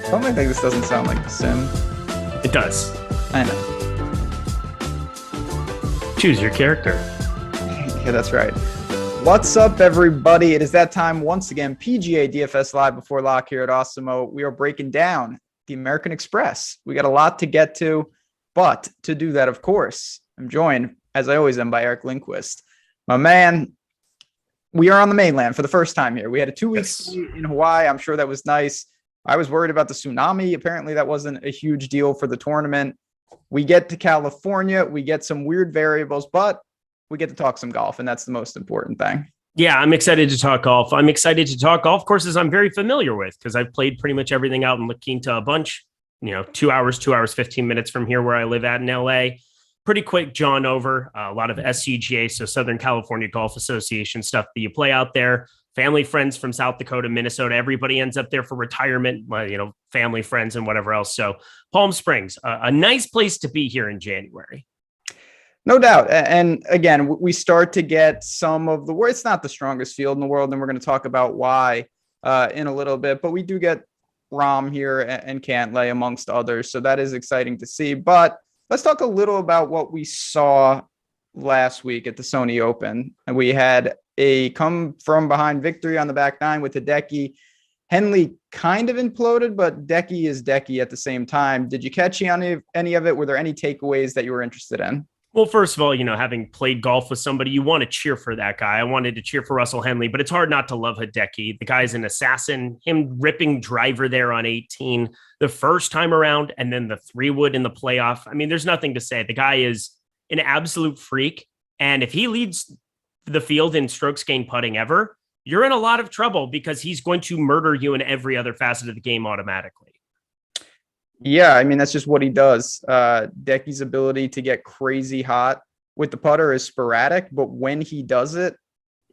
Tell me, this doesn't sound like The Sim. It does. I know. Choose your character. Yeah, that's right. What's up, everybody? It is that time once again. PGA DFS live before lock here at Awesemo. We are breaking down the American Express. We got a lot to get to, but to do that, of course, I'm joined, as I always am, by Eric Lindquist. My man, we are on the mainland for the first time here. We had a 2 week stay in Hawaii. I'm sure that was nice. I was worried about the tsunami. Apparently, that wasn't a huge deal for the tournament. We get to California. We get some weird variables, but we get to talk some golf, and that's the most important thing. Yeah, I'm excited to talk golf. I'm excited to talk golf courses I'm very familiar with because I've played pretty much everything out in La Quinta a bunch. 2 hours, 15 minutes from here where I live at in LA. Pretty quick John over. A lot of SCGA, so Southern California Golf Association stuff that you play out there. Family, friends from South Dakota, Minnesota. Everybody ends up there for retirement, family, friends, and whatever else. So Palm Springs, a nice place to be here in January. No doubt. And again, we start to get some of the where it's not the strongest field in the world, and we're going to talk about why in a little bit. But we do get Rahm here and Cantlay amongst others. So that is exciting to see. But let's talk a little about what we saw last week at the Sony Open. And we had a come from behind victory on the back nine with Hideki. Henley kind of imploded, but Decky is Decky at the same time. Did you catch any of it? Were there any takeaways that you were interested in? Well, first of all, having played golf with somebody, you want to cheer for that guy. I wanted to cheer for Russell Henley, but it's hard not to love Hideki. The guy's an assassin. Him ripping driver there on 18 the first time around, and then the 3-wood in the playoff. I mean, there's nothing to say. The guy is an absolute freak. And if he leads the field in strokes gained putting ever, you're in a lot of trouble because he's going to murder you in every other facet of the game automatically. Yeah, I mean, that's just what he does. Decky's ability to get crazy hot with the putter is sporadic, but when he does it,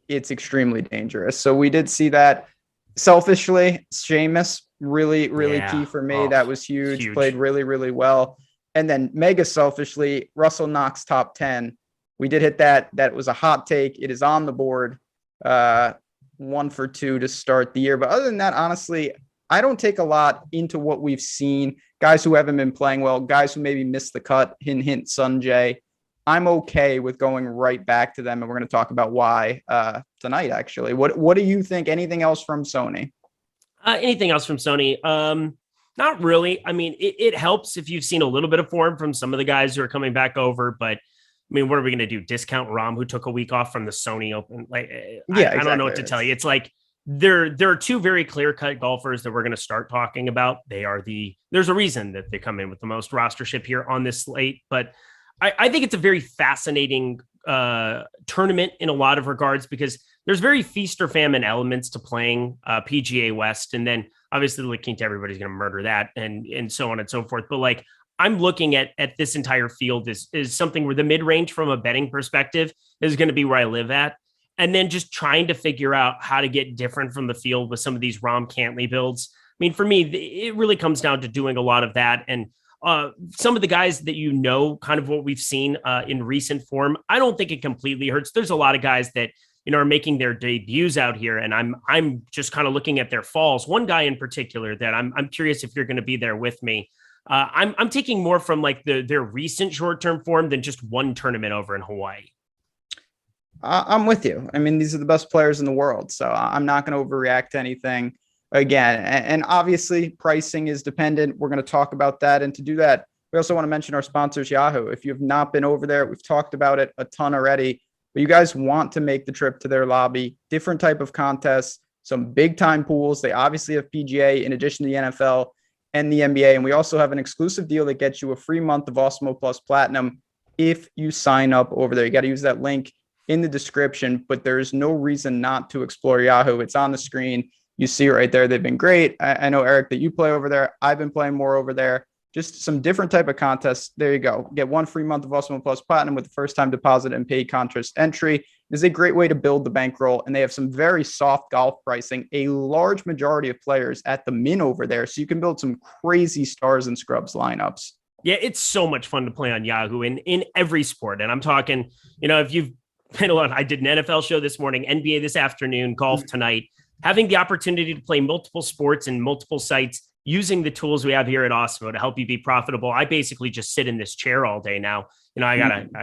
it's extremely dangerous. So we did see that. Selfishly, Seamus, really key for me. That was huge. Played really well. And then mega selfishly, Russell Knox top 10. We did hit that. That was a hot take. It is on the board. 1 for 2 to start the year. But other than that, honestly, I don't take a lot into what we've seen. Guys who haven't been playing well, guys who maybe missed the cut, hint, Sunjay. I'm okay with going right back to them, and we're going to talk about why tonight, actually. What do you think? Anything else from Sony? Anything else from Sony? Not really. I mean, it helps if you've seen a little bit of form from some of the guys who are coming back over, but I mean, what are we going to do? Discount Rahm, who took a week off from the Sony Open? I don't know what to tell you. It's like there are two very clear-cut golfers that we're going to start talking about. There's a reason that they come in with the most rostership here on this slate, but I think it's a very fascinating tournament in a lot of regards because there's very feast or famine elements to playing PGA West, and then obviously looking to everybody's going to murder that and so on and so forth. But I'm looking at this entire field is something where the mid-range from a betting perspective is going to be where I live at. And then just trying to figure out how to get different from the field with some of these Rahm Cantlay builds. I mean, for me, it really comes down to doing a lot of that. And some of the guys that kind of what we've seen in recent form, I don't think it completely hurts. There's a lot of guys that, are making their debuts out here. And I'm just kind of looking at their falls. One guy in particular that I'm curious if you're going to be there with me. I'm taking more from their recent short-term form than just one tournament over in Hawaii. I'm with you. I mean, these are the best players in the world, so I'm not going to overreact to anything again. And obviously, pricing is dependent. We're going to talk about that. And to do that, we also want to mention our sponsors, Yahoo. If you have not been over there, we've talked about it a ton already, but you guys want to make the trip to their lobby, different type of contests, some big-time pools. They obviously have PGA in addition to the NFL and the NBA. And we also have an exclusive deal that gets you a free month of Awesemo Plus Platinum if you sign up over there. You got to use that link in the description, but there's no reason not to explore Yahoo. It's on the screen. You see it right there. They've been great. I know, Eric, that you play over there. I've been playing more over there. Just some different type of contests. There you go. Get 1 free month of Awesemo Plus Platinum with the first time deposit and paid contest entry. It is a great way to build the bankroll, and they have some very soft golf pricing, a large majority of players at the min over there, so you can build some crazy stars and scrubs lineups. Yeah, it's so much fun to play on Yahoo in every sport. And I'm talking, if you've been alone, I did an NFL show this morning, NBA this afternoon, golf tonight, having the opportunity to play multiple sports and multiple sites using the tools we have here at Awesemo to help you be profitable. I basically just sit in this chair all day now. I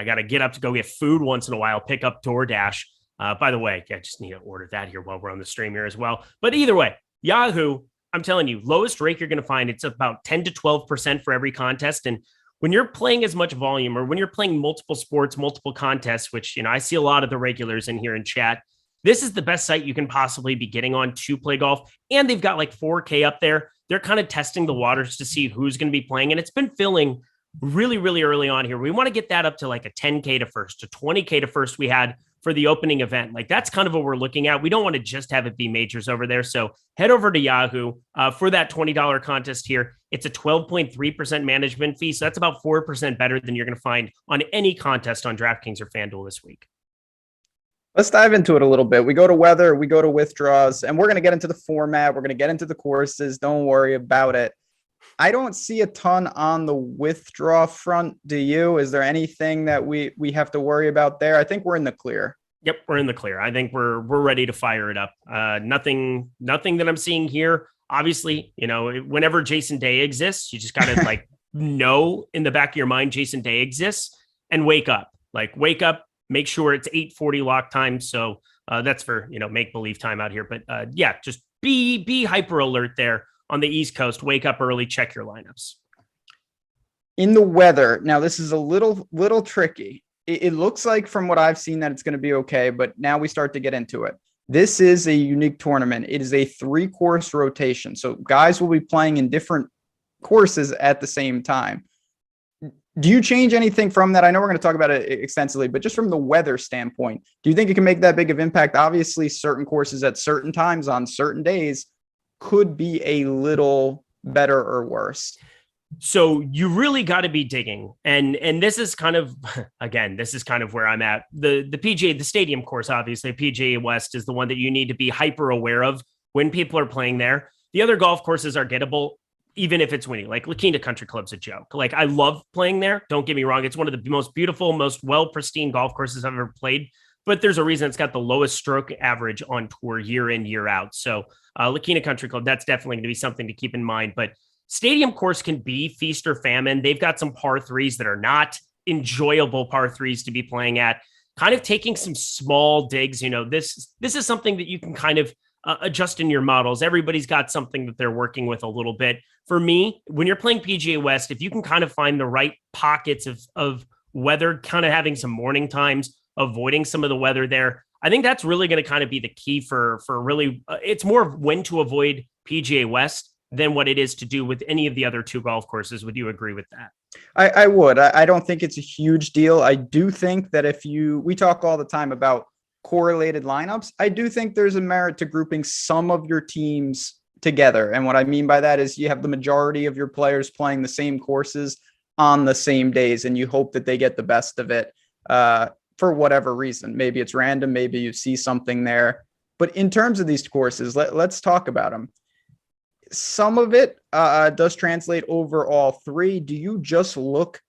gotta get up to go get food once in a while, pick up DoorDash. By the way, I just need to order that here while we're on the stream here as well. But either way, Yahoo, I'm telling you, lowest rate you're going to find, it's about 10 to 12% for every contest. And when you're playing as much volume, or when you're playing multiple sports, multiple contests, which, I see a lot of the regulars in here in chat, this is the best site you can possibly be getting on to play golf. And they've got like 4K up there. They're kind of testing the waters to see who's going to be playing. And it's been filling really, really early on here. We want to get that up to like a 10K to first, to 20K to first we had for the opening event. Like, that's kind of what we're looking at. We don't want to just have it be majors over there. So head over to Yahoo for that $20 contest here. It's a 12.3% management fee. So that's about 4% better than you're going to find on any contest on DraftKings or FanDuel this week. Let's dive into it a little bit. We go to weather, we go to withdrawals, and we're going to get into the format. We're going to get into the courses. Don't worry about it. I don't see a ton on the withdraw front. Do you? Is there anything that we have to worry about there? I think we're in the clear. Yep, we're in the clear. I think we're ready to fire it up. Nothing that I'm seeing here. Obviously, whenever Jason Day exists, you just got to know in the back of your mind Jason Day exists and wake up. Wake up. Make sure it's 8:40 lock time. So that's for, make believe time out here. But just be hyper alert there on the East Coast. Wake up early, check your lineups. In the weather, now this is a little tricky. It looks like from what I've seen that it's going to be okay, but now we start to get into it. This is a unique tournament. It is a 3-course rotation. So guys will be playing in different courses at the same time. Do you change anything from that? I know we're going to talk about it extensively, but just from the weather standpoint, do you think it can make that big of impact? Obviously, certain courses at certain times on certain days could be a little better or worse. So you really got to be digging. And this is kind of, again, this is kind of where I'm at. The PGA, the stadium course, obviously, PGA West is the one that you need to be hyper aware of when people are playing there. The other golf courses are gettable, even if it's windy. Like La Quinta Country Club's a joke. I love playing there. Don't get me wrong. It's one of the most beautiful, most well-pristine golf courses I've ever played. But there's a reason it's got the lowest stroke average on tour year in, year out. So La Quinta Country Club, that's definitely going to be something to keep in mind. But stadium course can be feast or famine. They've got some par threes that are not enjoyable par threes to be playing at. Kind of taking some small digs. This is something that you can kind of adjust in your models. Everybody's got something that they're working with a little bit. For me, when you're playing PGA West, if you can kind of find the right pockets of weather, kind of having some morning times, avoiding some of the weather there, I think that's really going to kind of be the key for really, it's more of when to avoid PGA West than what it is to do with any of the other 2 golf courses. Would you agree with that? I would. I don't think it's a huge deal. I do think that we talk all the time about correlated lineups. I do think there's a merit to grouping some of your teams together. And what I mean by that is you have the majority of your players playing the same courses on the same days, and you hope that they get the best of it for whatever reason. Maybe it's random. Maybe you see something there. But in terms of these courses, let's talk about them. Some of it does translate over all 3. Do you just look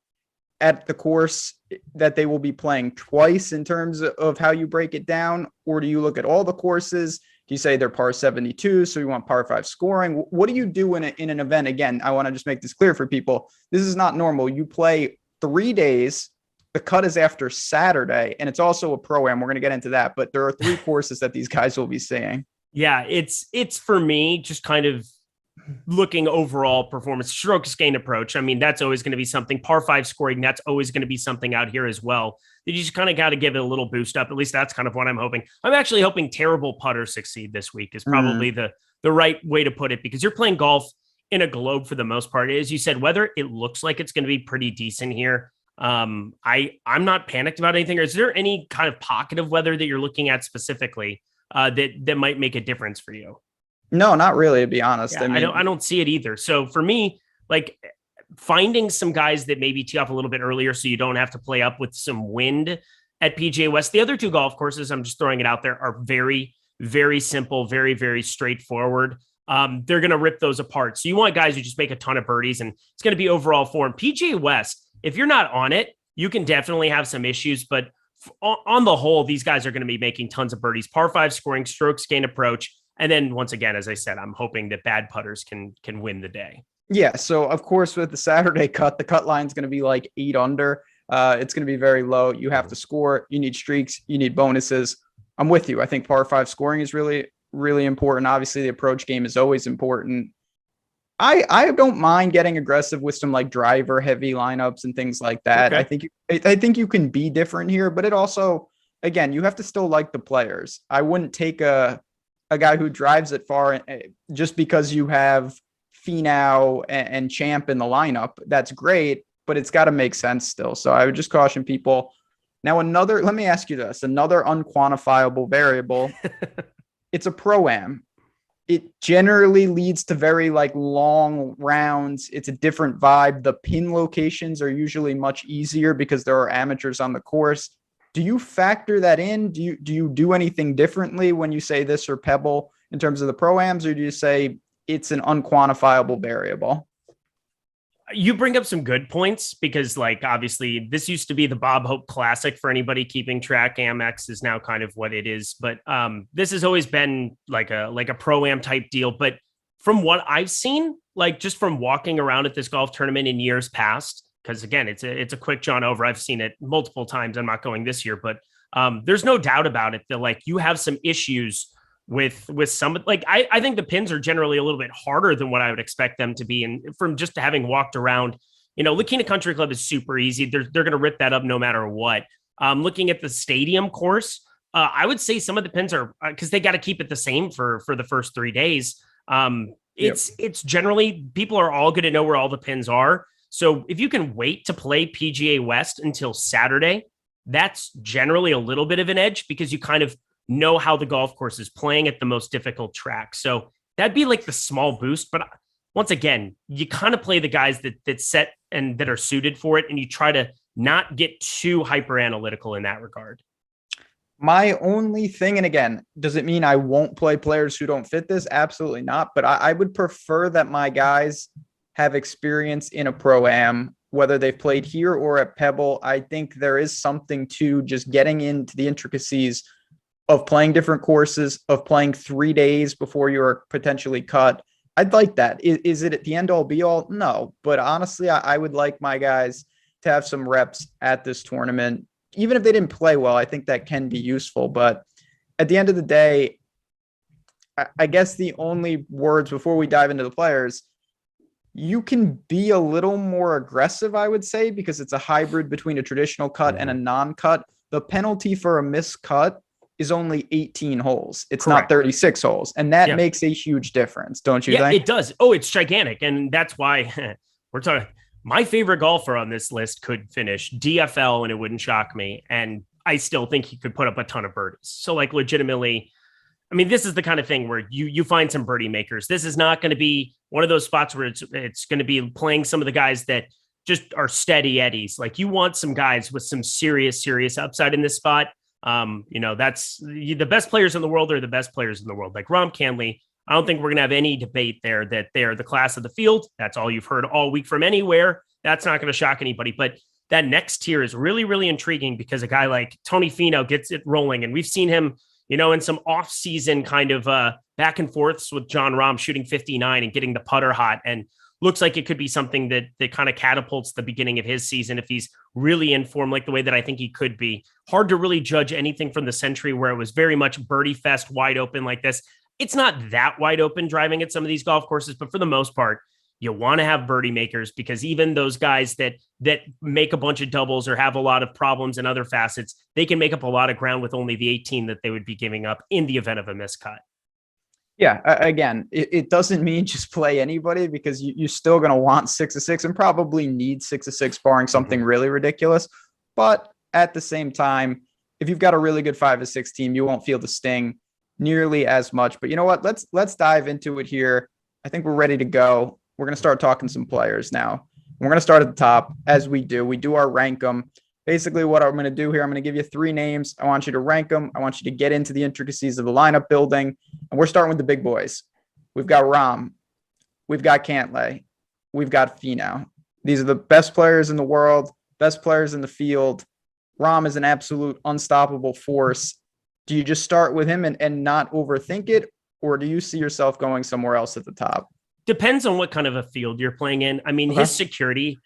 at the course that they will be playing twice in terms of how you break it down? Or do you look at all the courses? Do you say they're par 72, so you want par 5 scoring? What do you do in an event? Again, I want to just make this clear for people. This is not normal. You play 3 days. The cut is after Saturday, and it's also a pro-am. We're going to get into that, but there are 3 courses that these guys will be seeing. Yeah, it's for me just kind of looking overall performance, strokes gained approach. I mean, that's always going to be something. Par 5 scoring, that's always going to be something out here as well. You just kind of got to give it a little boost up. At least that's kind of what I'm hoping. I'm actually hoping terrible putters succeed this week is probably the right way to put it, because you're playing golf in a globe for the most part. As you said, whether it looks like it's going to be pretty decent here. I'm not panicked about anything. Or is there any kind of pocket of weather that you're looking at specifically that might make a difference for you? No, not really, to be honest. Yeah, I don't see it either. So for me, finding some guys that maybe tee off a little bit earlier so you don't have to play up with some wind at PGA West. The other 2 golf courses, I'm just throwing it out there, are very, very simple, very, very straightforward. They're going to rip those apart. So you want guys who just make a ton of birdies, and it's going to be overall form. PGA West, if you're not on it, you can definitely have some issues, but on the whole, these guys are going to be making tons of birdies. Par 5 scoring, strokes gained approach. And then once again, as I said, I'm hoping that bad putters can win the day. Yeah. So of course, with the Saturday cut, the cut line is going to be like 8 under. It's going to be very low. You have to score. You need streaks. You need bonuses. I'm with you. I think par 5 scoring is really, really important. Obviously, the approach game is always important. I don't mind getting aggressive with some like driver heavy lineups and things like that. Okay. I think you can be different here, but it also, again, you have to still like the players. I wouldn't take a guy who drives it far just because you have Finau and Champ in the lineup. That's great, but it's got to make sense still. So I would just caution people. Now, let me ask you this, another unquantifiable variable. It's a pro-am. It generally leads to very like long rounds. It's a different vibe. The pin locations are usually much easier because there are amateurs on the course. Do you factor that in? Do you do anything differently when you say this or Pebble in terms of the pro-ams, or do you say it's an unquantifiable variable? You bring up some good points because, like, obviously this used to be the Bob Hope Classic for anybody keeping track. Amex is now kind of what it is, but this has always been like a pro-am type deal. But from what I've seen, like just from walking around at this golf tournament in years past, because again, it's a quick John over. I've seen it multiple times. I'm not going this year, but there's no doubt about it that like you have some issues with some, like I think the pins are generally a little bit harder than what I would expect them to be. And from just having walked around, Lakina Country Club is super easy. They're going to rip that up no matter what. Looking at the stadium course, I would say some of the pins are because they got to keep it the same for the first 3 days. It's generally people are all going to know where all the pins are. So if you can wait to play PGA West until Saturday, that's generally a little bit of an edge because you kind of know how the golf course is playing at the most difficult track. So that'd be like the small boost. But once again, you kind of play the guys that set and that are suited for it. And you try to not get too hyper analytical in that regard. My only thing, and again, does it mean I won't play players who don't fit this? Absolutely not. But I would prefer that my guys have experience in a pro-am, whether they've played here or at Pebble. I think there is something to just getting into the intricacies of playing different courses, of playing 3 days before you're potentially cut. I'd like that. Is it at the end all be all? No. But honestly, I would like my guys to have some reps at this tournament. Even if they didn't play well, I think that can be useful. But at the end of the day, I guess the only words before we dive into the players, you can be a little more aggressive, I would say, because it's a hybrid between a traditional cut and a non-cut. The penalty for a miscut is only 18 holes. It's Correct. Not 36 holes. And that makes a huge difference, don't you think? It does. Oh, it's gigantic. And that's why we're talking. My favorite golfer on this list could finish DFL and it wouldn't shock me. And I still think he could put up a ton of birdies. So like legitimately, I mean, this is the kind of thing where you find some birdie makers. This is not going to be one of those spots where it's going to be playing some of the guys that just are steady eddies. Like you want some guys with some serious upside in this spot. That's the best players in the world are the best players in the world. Like Rom Canley, I don't think we're going to have any debate there that they are the class of the field. That's all you've heard all week from anywhere. That's not going to shock anybody. But that next tier is really, really intriguing because a guy like Tony Finau gets it rolling. And we've seen him, in some off-season kind of back and forths with John Rahm shooting 59 and getting the putter hot. And looks like it could be something that kind of catapults the beginning of his season if he's really in form like the way that I think he could be. Hard to really judge anything from the Century where it was very much birdie fest wide open like this. It's not that wide open driving at some of these golf courses, but for the most part, you want to have birdie makers because even those guys that make a bunch of doubles or have a lot of problems in other facets, they can make up a lot of ground with only the 18 that they would be giving up in the event of a miscut. Yeah, again, it doesn't mean just play anybody because you're still going to want 6 of 6 and probably need 6 of 6 barring something really ridiculous. But at the same time, if you've got a really good 5 of 6 team, you won't feel the sting nearly as much. But you know what? Let's dive into it here. I think we're ready to go. We're going to start talking some players now. We're going to start at the top as we do. We do our rank them. Basically, what I'm going to do here, I'm going to give you 3 names. I want you to rank them. I want you to get into the intricacies of the lineup building. And we're starting with the big boys. We've got Rahm. We've got Cantlay. We've got Finau. These are the best players in the world, best players in the field. Rahm is an absolute unstoppable force. Do you just start with him and not overthink it? or do you see yourself going somewhere else at the top? Depends on what kind of a field you're playing in. I mean, his security,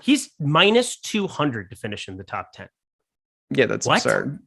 he's minus 200 to finish in the top 10. Yeah, that's absurd.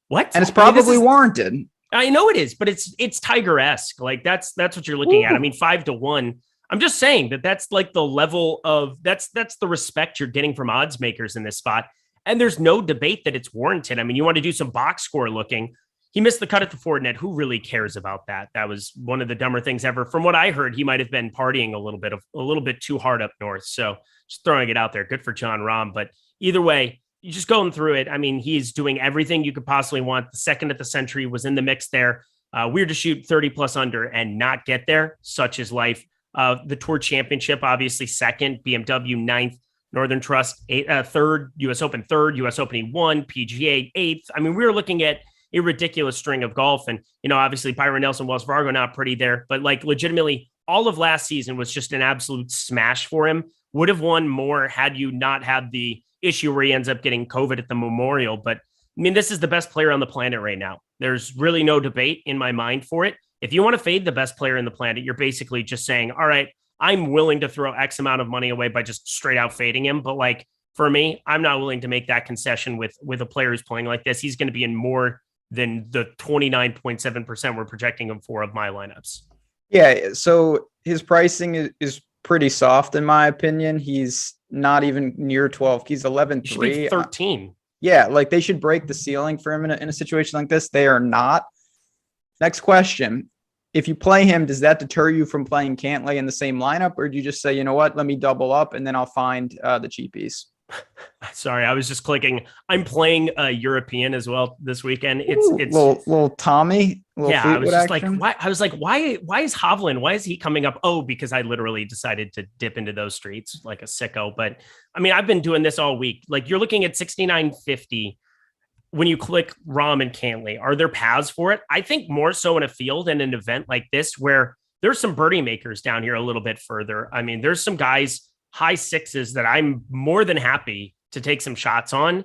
What? And it's probably warranted. I know it is, but it's Tiger-esque. Like that's what you're looking at. I mean, 5-1. I'm just saying that's like the level of that's the respect you're getting from odds makers in this spot. And there's no debate that it's warranted. I mean, you want to do some box score looking. He missed the cut at the Ford net. Who really cares about that? That was one of the dumber things ever. From what I heard, he might have been partying a little bit too hard up north. So just throwing it out there. Good for Jon Rahm. But either way, you just going through it. I mean, he's doing everything you could possibly want. The second at the Century was in the mix there. Weird to shoot 30 plus under and not get there. Such is life. The Tour Championship, obviously second, BMW ninth, Northern Trust third, US Open third, US Open 1, PGA eighth. I mean, we were looking at a ridiculous string of golf. And, obviously Byron Nelson, Wells Fargo, not pretty there, but like legitimately all of last season was just an absolute smash for him. Would have won more had you not had the issue where he ends up getting COVID at the Memorial. But I mean, this is the best player on the planet right now. There's really no debate in my mind for it. If you want to fade the best player in the planet, you're basically just saying, all right, I'm willing to throw X amount of money away by just straight out fading him. But like for me, I'm not willing to make that concession with a player who's playing like this. He's going to be in more than the 29.7% we're projecting him for of my lineups. Yeah. So his pricing is pretty soft, in my opinion. He's not even near 12. He's 11.3. 13. Yeah. Like they should break the ceiling for him in a situation like this. They are not. Next question. If you play him, does that deter you from playing Cantlay in the same lineup? Or do you just say, you know what, let me double up and then I'll find the cheapies? Sorry, I was just clicking. I'm playing European as well this weekend. It's little Tommy. I was just action. Like, why? I was like, why is Hovland? Why is he coming up? Oh, because I literally decided to dip into those streets like a sicko. But I mean, I've been doing this all week. Like you're looking at 69.50 when you click Rahm and Cantlay. Are there paths for it? I think more so in a field and an event like this where there's some birdie makers down here a little bit further. I mean, there's some guys high sixes that I'm more than happy to take some shots on.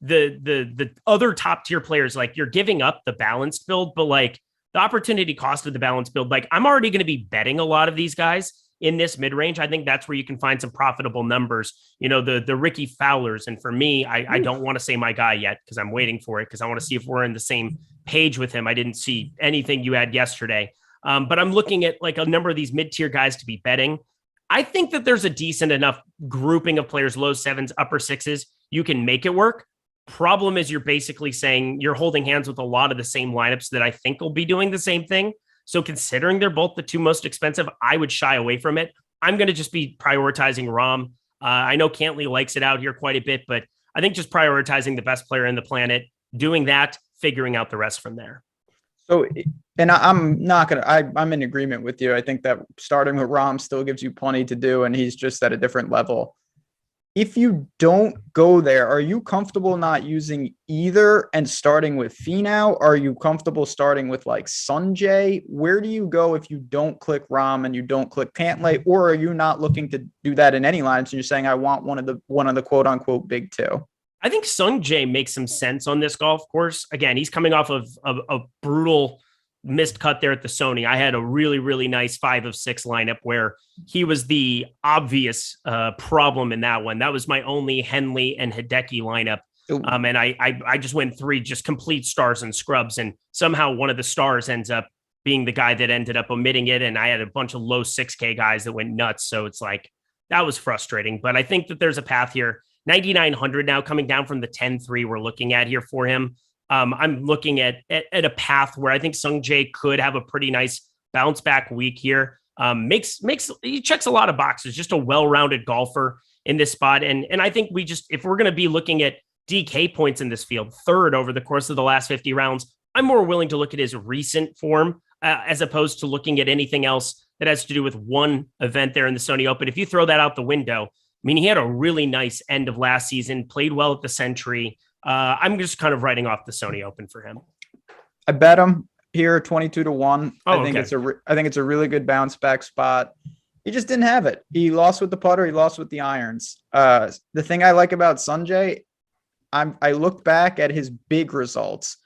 The other top tier players, like you're giving up the balanced build, but like the opportunity cost of the balanced build, like I'm already going to be betting a lot of these guys in this mid-range. I think that's where you can find some profitable numbers, the Ricky Fowlers. And for me, I don't want to say my guy yet because I'm waiting for it because I want to see if we're in the same page with him. I didn't see anything you had yesterday. But I'm looking at like a number of these mid-tier guys to be betting. I think that there's a decent enough grouping of players, low sevens, upper sixes. You can make it work. Problem is you're basically saying you're holding hands with a lot of the same lineups that I think will be doing the same thing. So considering they're both the two most expensive, I would shy away from it. I'm going to just be prioritizing Rahm. I know Cantlay likes it out here quite a bit, but I think just prioritizing the best player in the planet, doing that, figuring out the rest from there. So, and I'm in agreement with you. I think that starting with Rahm still gives you plenty to do, and he's just at a different level. If you don't go there, are you comfortable not using either and starting with Finau? Are you comfortable starting with like Sungjae? Where do you go if you don't click Rahm and you don't click Cantlay? Or are you not looking to do that in any lineups and you're saying I want one of the quote unquote big two? I think Sungjae makes some sense on this golf course. Again, he's coming off of a brutal missed cut there at the Sony. I had a really, really nice 5 of 6 lineup where he was the obvious problem in that one. That was my only Henley and Hideki lineup. And I just went 3 just complete stars and scrubs. And somehow one of the stars ends up being the guy that ended up omitting it. And I had a bunch of low 6K guys that went nuts. So it's like, that was frustrating. But I think that there's a path here. 9,900 now coming down from the 10-3 we're looking at here for him. I'm looking at a path where I think Sungjae could have a pretty nice bounce back week here. He checks a lot of boxes, just a well-rounded golfer in this spot. And I think if we're going to be looking at DK points in this field, third over the course of the last 50 rounds, I'm more willing to look at his recent form as opposed to looking at anything else that has to do with one event there in the Sony Open. If you throw that out the window, I mean, he had a really nice end of last season, played well at the Century. I'm just kind of writing off the Sony Open for him. I bet him here 22-1. Oh, I think it's a really good bounce back spot. He just didn't have it. He lost with the putter. He lost with the irons. The thing I like about Sungjae, I looked back at his big results.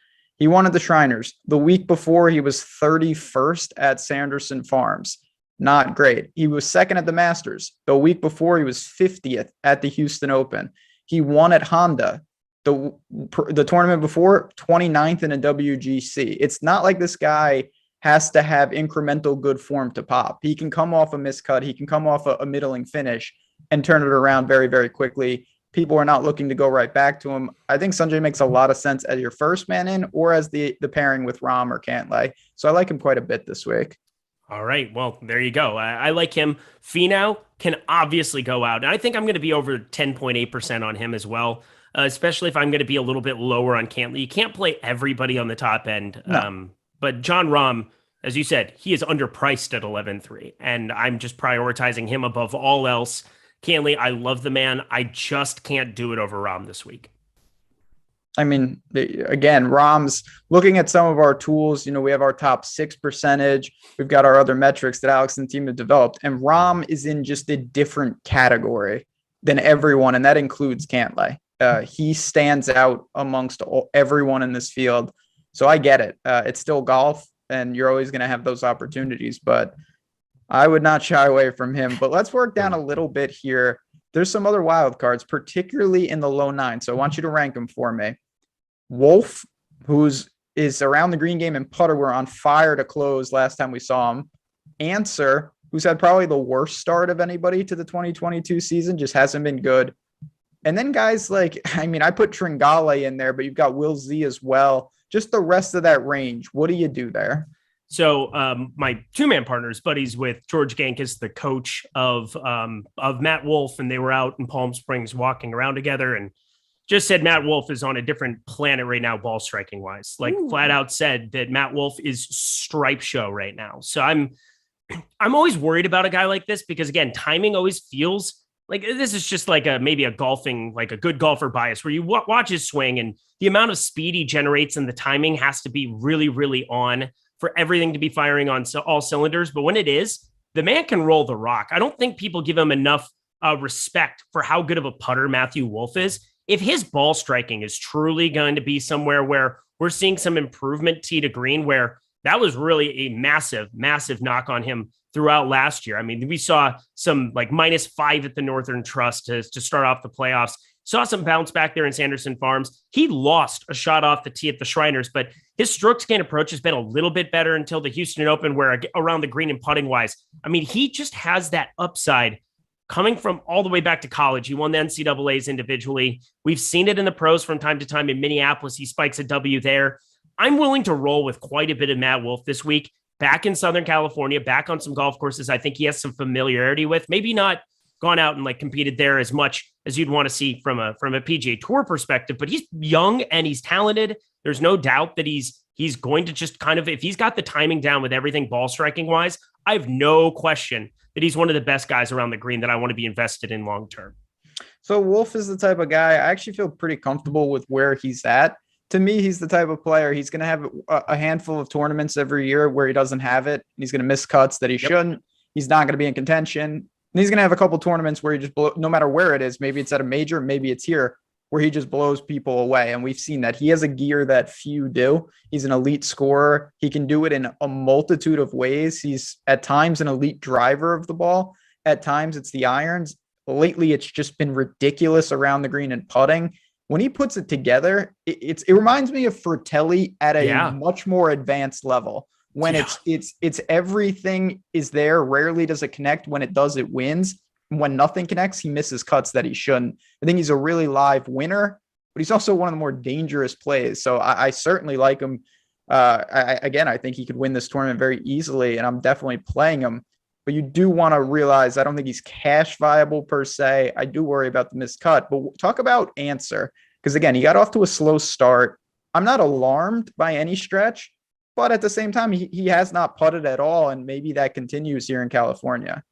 He won at the Shriners. The week before, he was 31st at Sanderson Farms. Not great. He was second at the Masters. The week before, he was 50th at the Houston Open. He won at Honda. The tournament before, 29th in a WGC. It's not like this guy has to have incremental good form to pop. He can come off a miscut. He can come off a middling finish and turn it around very, very quickly. People are not looking to go right back to him. I think Sanjay makes a lot of sense as your first man in or as the pairing with Rahm or Cantlay. So I like him quite a bit this week. All right. Well, there you go. I like him. Finau can obviously go out. And I think I'm going to be over 10.8% on him as well, especially if I'm going to be a little bit lower on Cantlay. You can't play everybody on the top end. No. But Jon Rahm, as you said, he is underpriced at 11.3. And I'm just prioritizing him above all else. Cantlay, I love the man. I just can't do it over Rahm this week. I mean, again, Rahm's looking at some of our tools. We have our top 6 percentage. We've got our other metrics that Alex and the team have developed. And Rahm is in just a different category than everyone. And that includes Cantlay. He stands out amongst everyone in this field. So I get it. It's still golf and you're always going to have those opportunities, but I would not shy away from him. But let's work down a little bit here. There's some other wild cards, particularly in the low 9. So I want you to rank them for me. Wolf, is around the green game and putter, were on fire to close last time we saw him. Answer, who's had probably the worst start of anybody to the 2022 season, just hasn't been good. And then guys like, I put Tringale in there, but you've got Will Z as well. Just the rest of that range. What do you do there? So my two-man partners, buddies with George Gankus, the coach of Matt Wolff, and they were out in Palm Springs walking around together and just said Matt Wolff is on a different planet right now, ball striking wise. Like flat out said that Matt Wolff is stripe show right now. So I'm always worried about a guy like this because again, timing always feels like this is just like maybe a good golfer bias where you watch his swing and the amount of speed he generates and the timing has to be really, really on for everything to be firing on all cylinders. But when it is, the man can roll the rock. I don't think people give him enough respect for how good of a putter Matthew Wolff is. If his ball striking is truly going to be somewhere where we're seeing some improvement tee to green, where that was really a massive, massive knock on him throughout last year. I mean, we saw some like -5 at the Northern Trust to start off the playoffs. Saw some bounce back there in Sanderson Farms. He lost a shot off the tee at the Shriners, but his strokes gain approach has been a little bit better until the Houston Open, where around the green and putting wise, I mean, he just has that upside coming from all the way back to college. He won the NCAAs individually. We've seen it in the pros from time to time in Minneapolis. He spikes a W there. I'm willing to roll with quite a bit of Matt Wolff this week, back in Southern California, back on some golf courses I think he has some familiarity with. Maybe not gone out and like competed there as much as you'd want to see from a PGA Tour perspective, but he's young and he's talented. There's no doubt that he's going to just kind of, if he's got the timing down with everything ball striking wise, I have no question that he's one of the best guys around the green that I want to be invested in long term. So Wolff is the type of guy, I actually feel pretty comfortable with where he's at. To me, he's the type of player, he's going to have a handful of tournaments every year where he doesn't have it. He's going to miss cuts that he shouldn't. He's not going to be in contention. And he's going to have a couple tournaments where he just no matter where it is, maybe it's at a major, maybe it's here, where he just blows people away. And we've seen that. He has a gear that few do. He's an elite scorer. He can do it in a multitude of ways. He's at times an elite driver of the ball. At times it's the irons. Lately, it's just been ridiculous around the green and putting. When he puts it together, it reminds me of Fratelli at a much more advanced level. When it's everything is there. Rarely does it connect. When it does, it wins. When nothing connects, he misses cuts that he shouldn't. I think he's a really live winner, but he's also one of the more dangerous plays. So I certainly like him. I think he could win this tournament very easily, and I'm definitely playing him. But you do want to realize I don't think he's cash viable per se. I do worry about the missed cut. But talk about Answer, because again, he got off to a slow start. I'm not alarmed by any stretch, but at the same time, he has not putted at all, and maybe that continues here in California.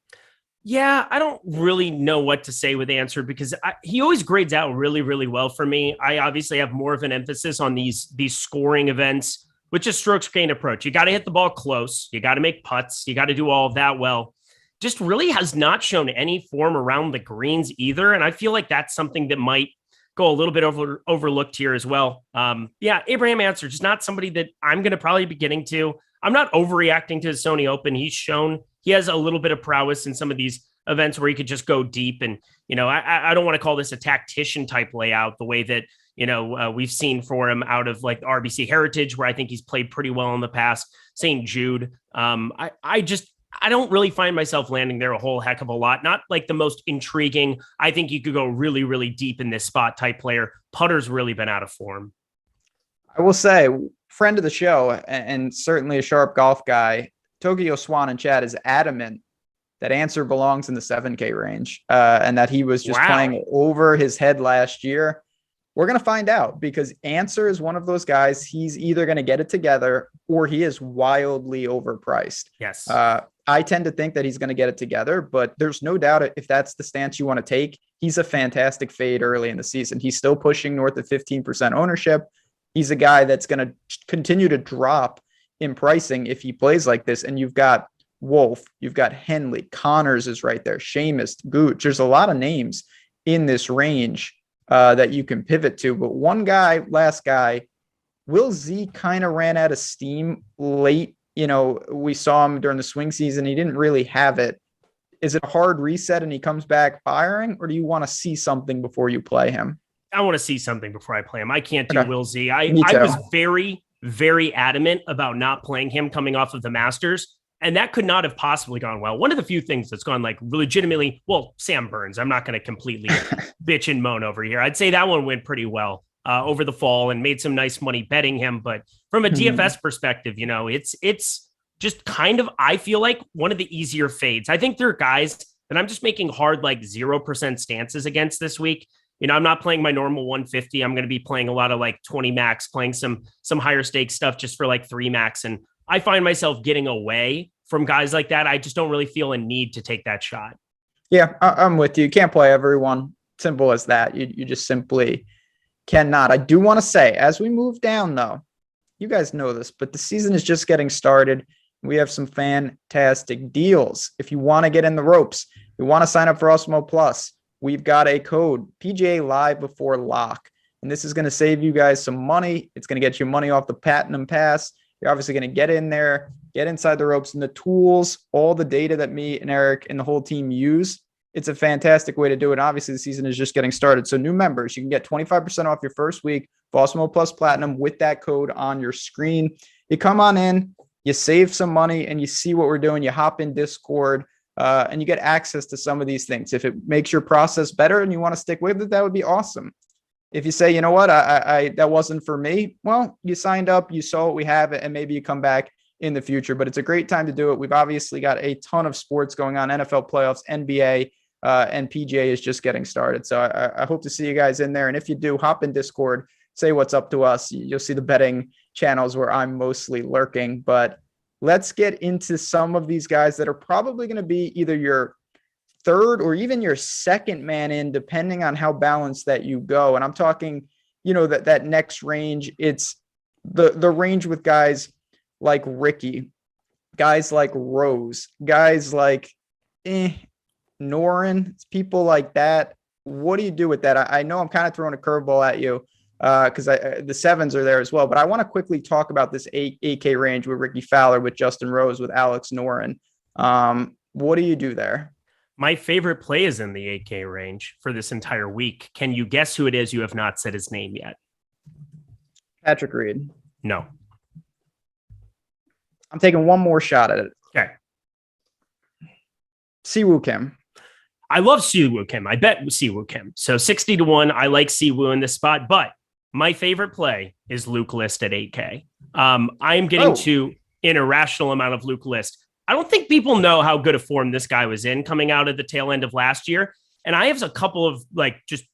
Yeah, I don't really know what to say with Answer because he always grades out really, really well for me. I obviously have more of an emphasis on these scoring events, which is strokes gain approach. You got to hit the ball close. You got to make putts. You got to do all of that well. Just really has not shown any form around the greens either. And I feel like that's something that might go a little bit overlooked here as well. Yeah, Abraham Answer, just not somebody that I'm going to probably be getting to. I'm not overreacting to his Sony Open. He's shown he has a little bit of prowess in some of these events where he could just go deep. And, I don't want to call this a tactician type layout the way that, we've seen for him out of like the RBC Heritage, where I think he's played pretty well in the past. St. Jude. I don't really find myself landing there a whole heck of a lot. Not like the most intriguing. I think you could go really, really deep in this spot type player. Putter's really been out of form. I will say, friend of the show and certainly a sharp golf guy, Tokyo Swan in chat is adamant that Answer belongs in the 7K range and that he was just playing over his head last year. We're going to find out, because Answer is one of those guys. He's either going to get it together or he is wildly overpriced. Yes. I tend to think that he's going to get it together, but there's no doubt if that's the stance you want to take, he's a fantastic fade early in the season. He's still pushing north of 15% ownership. He's a guy that's going to continue to drop in pricing if he plays like this. And you've got Wolf, you've got Henley, Connors is right there, Seamus, Gooch. There's a lot of names in this range that you can pivot to. But one guy, last guy, Will Z kind of ran out of steam late. We saw him during the swing season. He didn't really have it. Is it a hard reset and he comes back firing, or do you want to see something before you play him? I want to see something before I play him. I can't do Will Z. I was very, very adamant about not playing him coming off of the Masters, and that could not have possibly gone well. One of the few things that's gone like legitimately, well, Sam Burns, I'm not going to completely bitch and moan over here. I'd say that one went pretty well over the fall and made some nice money betting him. But from a DFS perspective, it's just kind of, I feel like one of the easier fades. I think there are guys that I'm just making hard, like 0% stances against this week. I'm not playing my normal 150. I'm going to be playing a lot of like 20 max, playing some higher stakes stuff just for like 3 max. And I find myself getting away from guys like that. I just don't really feel a need to take that shot. Yeah, I'm with you. You can't play everyone. Simple as that. You just simply cannot. I do want to say, as we move down, though, you guys know this, but the season is just getting started. We have some fantastic deals. If you want to get in the ropes, you want to sign up for Awesemo Plus, we've got a code PGA Live before lock. And this is going to save you guys some money. It's going to get you money off the Platinum Pass. You're obviously going to get in there, get inside the ropes, and the tools, all the data that me and Eric and the whole team use. It's a fantastic way to do it. Obviously, the season is just getting started. So new members, you can get 25% off your first week of Awesemo Plus Platinum with that code on your screen. You come on in, you save some money, and you see what we're doing. You hop in Discord, and you get access to some of these things. If it makes your process better and you want to stick with it, that would be awesome. If you say, you know what, I that wasn't for me, well, you signed up, you saw what we have, and maybe you come back in the future. But it's a great time to do it. We've obviously got a ton of sports going on, NFL playoffs, NBA, and PGA is just getting started. So I hope to see you guys in there. And if you do, hop in Discord, say what's up to us. You'll see the betting channels where I'm mostly lurking. But let's get into some of these guys that are probably going to be either your third or even your second man in, depending on how balanced that you go. And I'm talking, that next range. It's the range with guys like Ricky, guys like Rose, guys like Norin, people like that. What do you do with that? I know I'm kind of throwing a curveball at you because the sevens are there as well, but I want to quickly talk about this 8K range with Ricky Fowler, with Justin Rose, with Alex Norin. What do you do there? My favorite play is in the 8K range for this entire week. Can you guess who it is? You have not said his name yet. Patrick Reed. No. I'm taking one more shot at it. Okay. Siwoo Kim. I love Siwoo Kim. I bet Siwoo Kim. So 60-1. I like Siwoo in this spot, but my favorite play is Luke List at 8K. I'm getting to an irrational amount of Luke List. I don't think people know how good a form this guy was in coming out at the tail end of last year. And I have a couple of just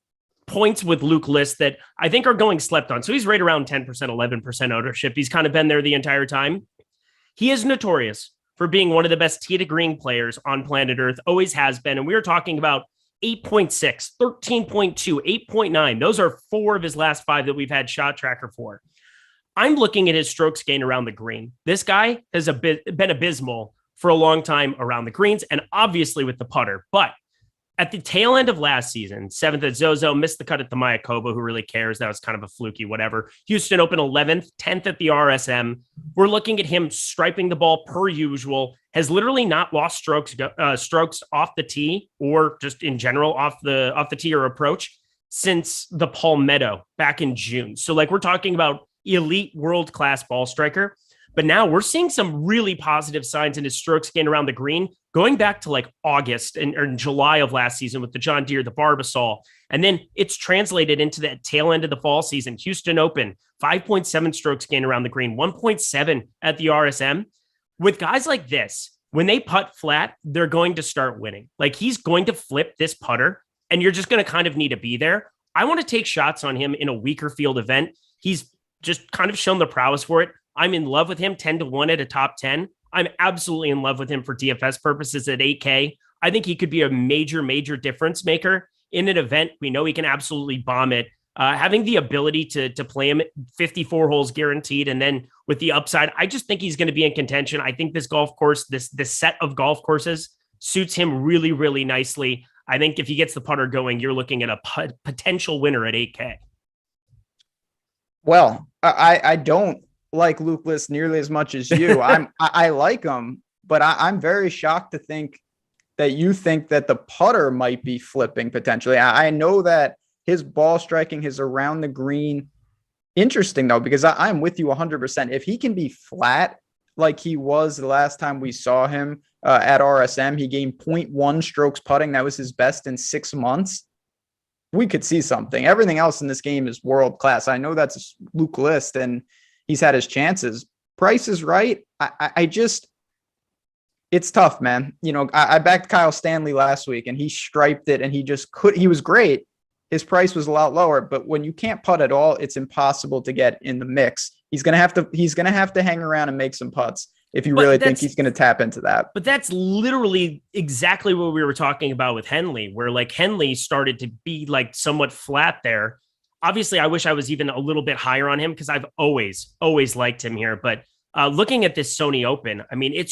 points with Luke List that I think are going slept on. So he's right around 10%, 11% ownership. He's kind of been there the entire time. He is notorious for being one of the best tee to green players on planet Earth, always has been. And we were talking about 8.6, 13.2, 8.9. Those are 4 of his last 5 that we've had Shot Tracker for. I'm looking at his strokes gain around the green. This guy has been abysmal for a long time around the greens and obviously with the putter. But at the tail end of last season, 7th at Zozo, missed the cut at the Mayakoba. Who really cares? That was kind of a fluky whatever. Houston Open 11th, 10th at the RSM. We're looking at him striping the ball per usual, has literally not lost strokes off the tee or just in general off the tee or approach since the Palmetto back in June. So like we're talking about elite world-class ball striker. But now we're seeing some really positive signs in his strokes gain around the green, going back to like August and July of last season with the John Deere, the Barbasol. And then it's translated into that tail end of the fall season. Houston Open, 5.7 strokes gain around the green, 1.7 at the RSM. With guys like this, when they putt flat, they're going to start winning. Like he's going to flip this putter and you're just going to kind of need to be there. I want to take shots on him in a weaker field event. He's just kind of shown the prowess for it. I'm in love with him 10-1 at a top 10. I'm absolutely in love with him for DFS purposes at 8K. I think he could be a major, major difference maker in an event. We know he can absolutely bomb it. Having the ability to play him 54 holes guaranteed. And then with the upside, I just think he's going to be in contention. I think this golf course, this set of golf courses suits him really, really nicely. I think if he gets the putter going, you're looking at a potential winner at 8K. Well, I don't like Luke List nearly as much as you. I like him, but I'm very shocked to think that you think that the putter might be flipping potentially. I know that his ball striking, his around the green, interesting though, because I'm with you 100%. If he can be flat like he was the last time we saw him at RSM, he gained 0.1 strokes putting. That was his best in 6 months. We could see something. Everything else in this game is world class. I know that's Luke List and he's had his chances. Price is right. I just, it's tough, man. You know, I backed Kyle Stanley last week and he striped it and he was great. His price was a lot lower, but when you can't putt at all, it's impossible to get in the mix. He's going to have to hang around and make some putts if you really think he's going to tap into that. But that's literally exactly what we were talking about with Henley, where like Henley started to be like somewhat flat there. Obviously, I wish I was even a little bit higher on him because I've always liked him here. But looking at this Sony Open, I mean, it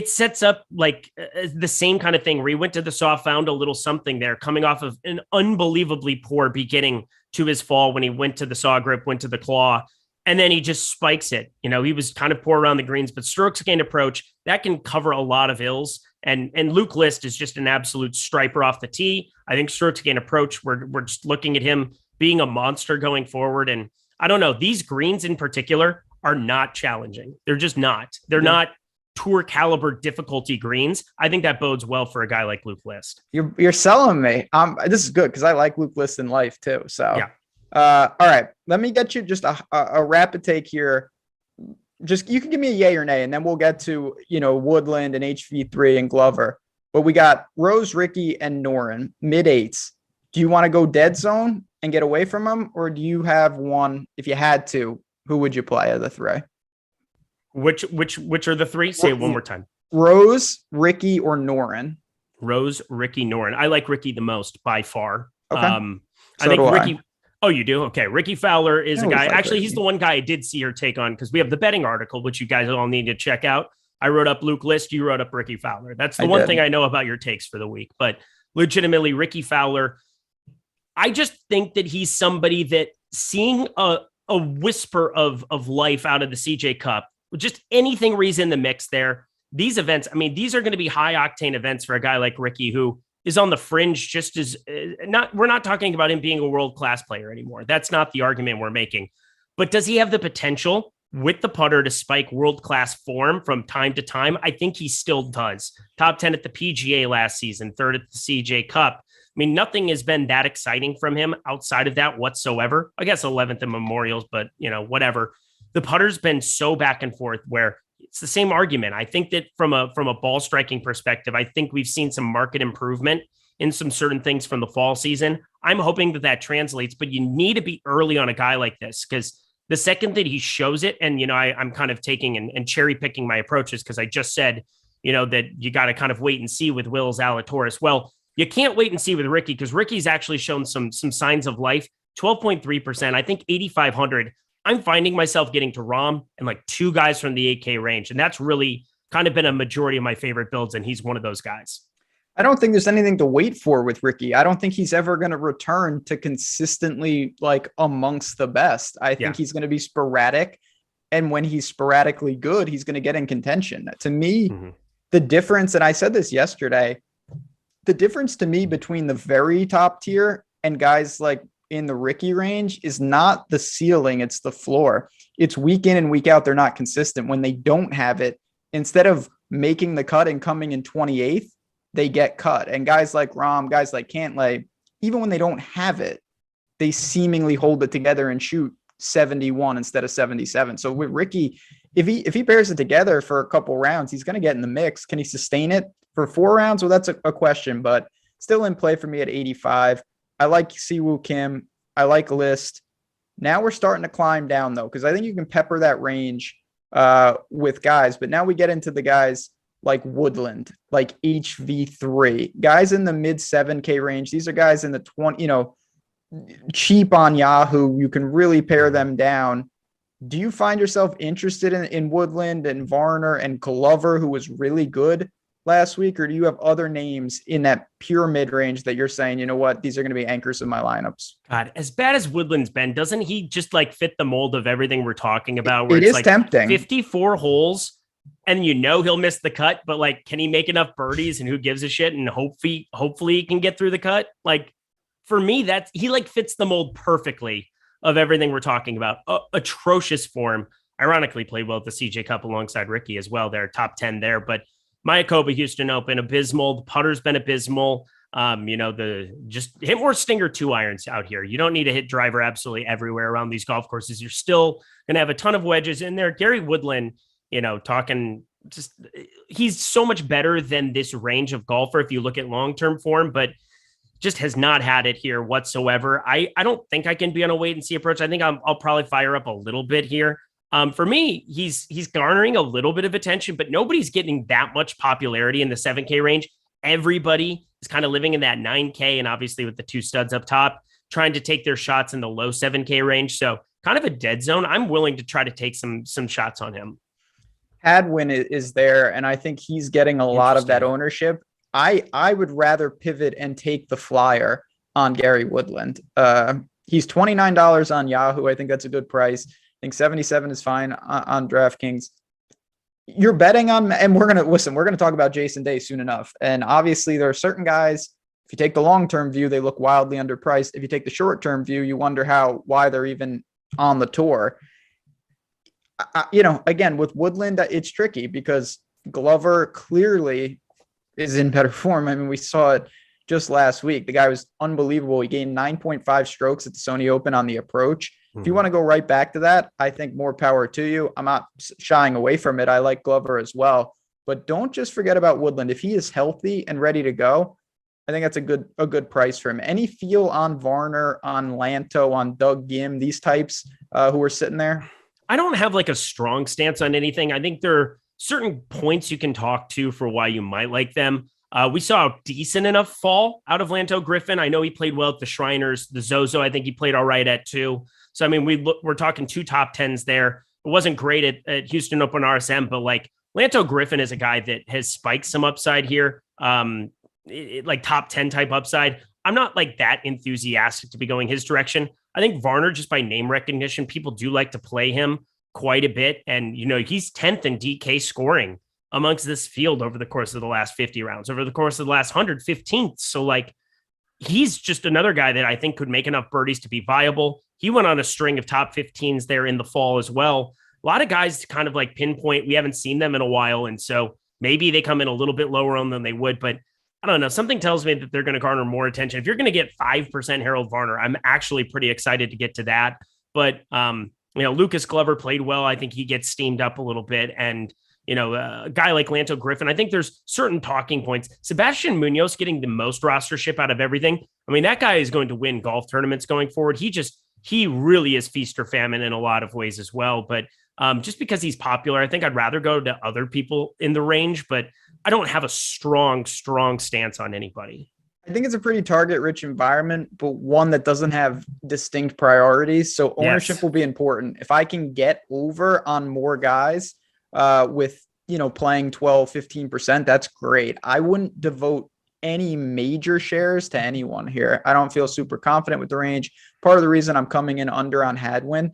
sets up like the same kind of thing where he went to the soft, found a little something there coming off of an unbelievably poor beginning to his fall when he went to the saw grip, went to the claw, and then he just spikes it. You know, he was kind of poor around the greens, but strokes gained approach, that can cover a lot of ills. And Luke List is just an absolute striper off the tee. I think strokes gained approach, we're just looking at him being a monster going forward. And I don't know, these greens in particular are not challenging. They're just not. They're not tour caliber difficulty greens. I think that bodes well for a guy like Luke List. You're selling me. This is good because I like Luke List in life too. So yeah. All right, let me get you just a rapid take here. Just you can give me a yay or nay, and then we'll get to Woodland and HV3 and Glover. But we got Rose, Ricky, and Noren mid eights. Do you want to go dead zone and get away from them, or do you have one? If you had to, who would you play of the three? Which are the three? Say it one more time. Rose, Ricky, or Noren? Rose, Ricky, Noren. I like Ricky the most by far. Okay. I think Ricky. Oh, you do? Okay. Ricky Fowler is a guy. Actually, he's the one guy I did see her take on because we have the betting article, which you guys all need to check out. I wrote up Luke List. You wrote up Ricky Fowler. That's the one thing I know about your takes for the week. But legitimately, Ricky Fowler, I just think that he's somebody that seeing a whisper of life out of the CJ Cup, just anything where he's in the mix there. These events, I mean, these are going to be high octane events for a guy like Ricky, who is on the fringe just as we're not talking about him being a world-class player anymore. That's not the argument we're making. But does he have the potential with the putter to spike world-class form from time to time? I think he still does. Top 10 at the PGA last season, third at the CJ Cup. I mean, nothing has been that exciting from him outside of that whatsoever. I guess 11th in Memorials, but whatever. The putter's been so back and forth where it's the same argument. I think that from a ball striking perspective, I think we've seen some market improvement in some certain things from the fall season. I'm hoping that translates, but you need to be early on a guy like this because the second that he shows it, and I'm kind of taking and cherry picking my approaches because I just said, that you got to kind of wait and see with Will Zalatoris. Well, you can't wait and see with Ricky because Ricky's actually shown some signs of life. 12.3%. I think 8,500. I'm finding myself getting to Rahm and like two guys from the 8K range. And that's really kind of been a majority of my favorite builds. And he's one of those guys. I don't think there's anything to wait for with Ricky. I don't think he's ever going to return to consistently like amongst the best. I think Yeah. he's going to be sporadic. And when he's sporadically good, he's going to get in contention. To me, the difference, and I said this yesterday, the difference to me between the very top tier and guys like in the Ricky range is not the ceiling, it's the floor. It's week in and week out. They're not consistent. When they don't have it, instead of making the cut and coming in 28th, they get cut. And guys like Rahm, guys like Cantlay, even when they don't have it, they seemingly hold it together and shoot 71 instead of 77. So with Ricky, if he pairs it together for a couple rounds, he's going to get in the mix. Can he sustain it for 4 rounds? Well, that's a question, but still in play for me at 85. I like Siwoo Kim. I like List. Now we're starting to climb down though, because I think you can pepper that range with guys, but now we get into the guys like Woodland, like HV3, guys in the mid 7K range. These are guys in the 20, cheap on Yahoo. You can really pare them down. Do you find yourself interested in Woodland and Varner and Glover, who was really good last week, or do you have other names in that pure mid range that you're saying, you know what, these are going to be anchors in my lineups? God, as bad as Woodland's been, doesn't he just like fit the mold of everything we're talking about? Where it is like tempting. 54 holes. And he'll miss the cut, but like, can he make enough birdies and who gives a shit? And hopefully he can get through the cut. Like for me, he like fits the mold perfectly of everything we're talking about. Atrocious form. Ironically played well at the CJ Cup alongside Ricky as well. They're top 10 there, but Mayakoba, Houston Open, abysmal. The putter's been abysmal. Just hit more stinger 2 irons out here. You don't need to hit driver absolutely everywhere around these golf courses. You're still going to have a ton of wedges in there. Gary Woodland, he's so much better than this range of golfer if you look at long-term form, but just has not had it here whatsoever. I don't think I can be on a wait and see approach. I think I'll probably fire up a little bit here. For me, he's garnering a little bit of attention, but nobody's getting that much popularity in the 7K range. Everybody is kind of living in that 9K, and obviously with the 2 studs up top, trying to take their shots in the low 7K range. So kind of a dead zone. I'm willing to try to take some shots on him. Hadwin is there, and I think he's getting a lot of that ownership. I would rather pivot and take the flyer on Gary Woodland. He's $29 on Yahoo. I think that's a good price. I think 77 is fine on DraftKings. You're betting on, and we're going to talk about Jason Day soon enough. And obviously there are certain guys, if you take the long-term view, they look wildly underpriced. If you take the short-term view, you wonder why they're even on the tour. Again, with Woodland, it's tricky because Glover clearly is in better form. I mean, we saw it just last week. The guy was unbelievable. He gained 9.5 strokes at the Sony Open on the approach. If you want to go right back to that, I think more power to you. I'm not shying away from it. I like Glover as well, but don't just forget about Woodland. If he is healthy and ready to go, I think that's a good price for him. Any feel on Varner, on Lanto, on Doug Gim, these types who are sitting there? I don't have like a strong stance on anything. I think there are certain points you can talk to for why you might like them. We saw a decent enough fall out of Lanto Griffin. I know he played well at the Shriners, the Zozo. I think he played all right at 2. So, I mean, we're talking 2 top 10s there. It wasn't great at Houston Open RSM, but like Lanto Griffin is a guy that has spiked some upside here. Like top 10 type upside. I'm not like that enthusiastic to be going his direction. I think Varner, just by name recognition, people do like to play him quite a bit. And, he's 10th in DK scoring amongst this field over the course of the last 50 rounds, over the course of the last 115th. So like, he's just another guy that I think could make enough birdies to be viable. He went on a string of top 15s there in the fall as well. A lot of guys to kind of like pinpoint. We haven't seen them in a while. And so maybe they come in a little bit lower on than they would, but I don't know. Something tells me that they're going to garner more attention. If you're going to get 5% Harold Varner, I'm actually pretty excited to get to that. But, Lucas Glover played well. I think he gets steamed up a little bit. And, a guy like Lanto Griffin, I think there's certain talking points. Sebastian Munoz getting the most rostership out of everything. I mean, that guy is going to win golf tournaments going forward. He really is feast or famine in a lot of ways as well. But just because he's popular, I think I'd rather go to other people in the range, but I don't have a strong stance on anybody. I think it's a pretty target-rich environment, but one that doesn't have distinct priorities. So ownership will be important. If I can get over on more guys with, playing 12, 15%, that's great. I wouldn't devote any major shares to anyone here. I don't feel super confident with the range. Part of the reason I'm coming in under on Hadwin,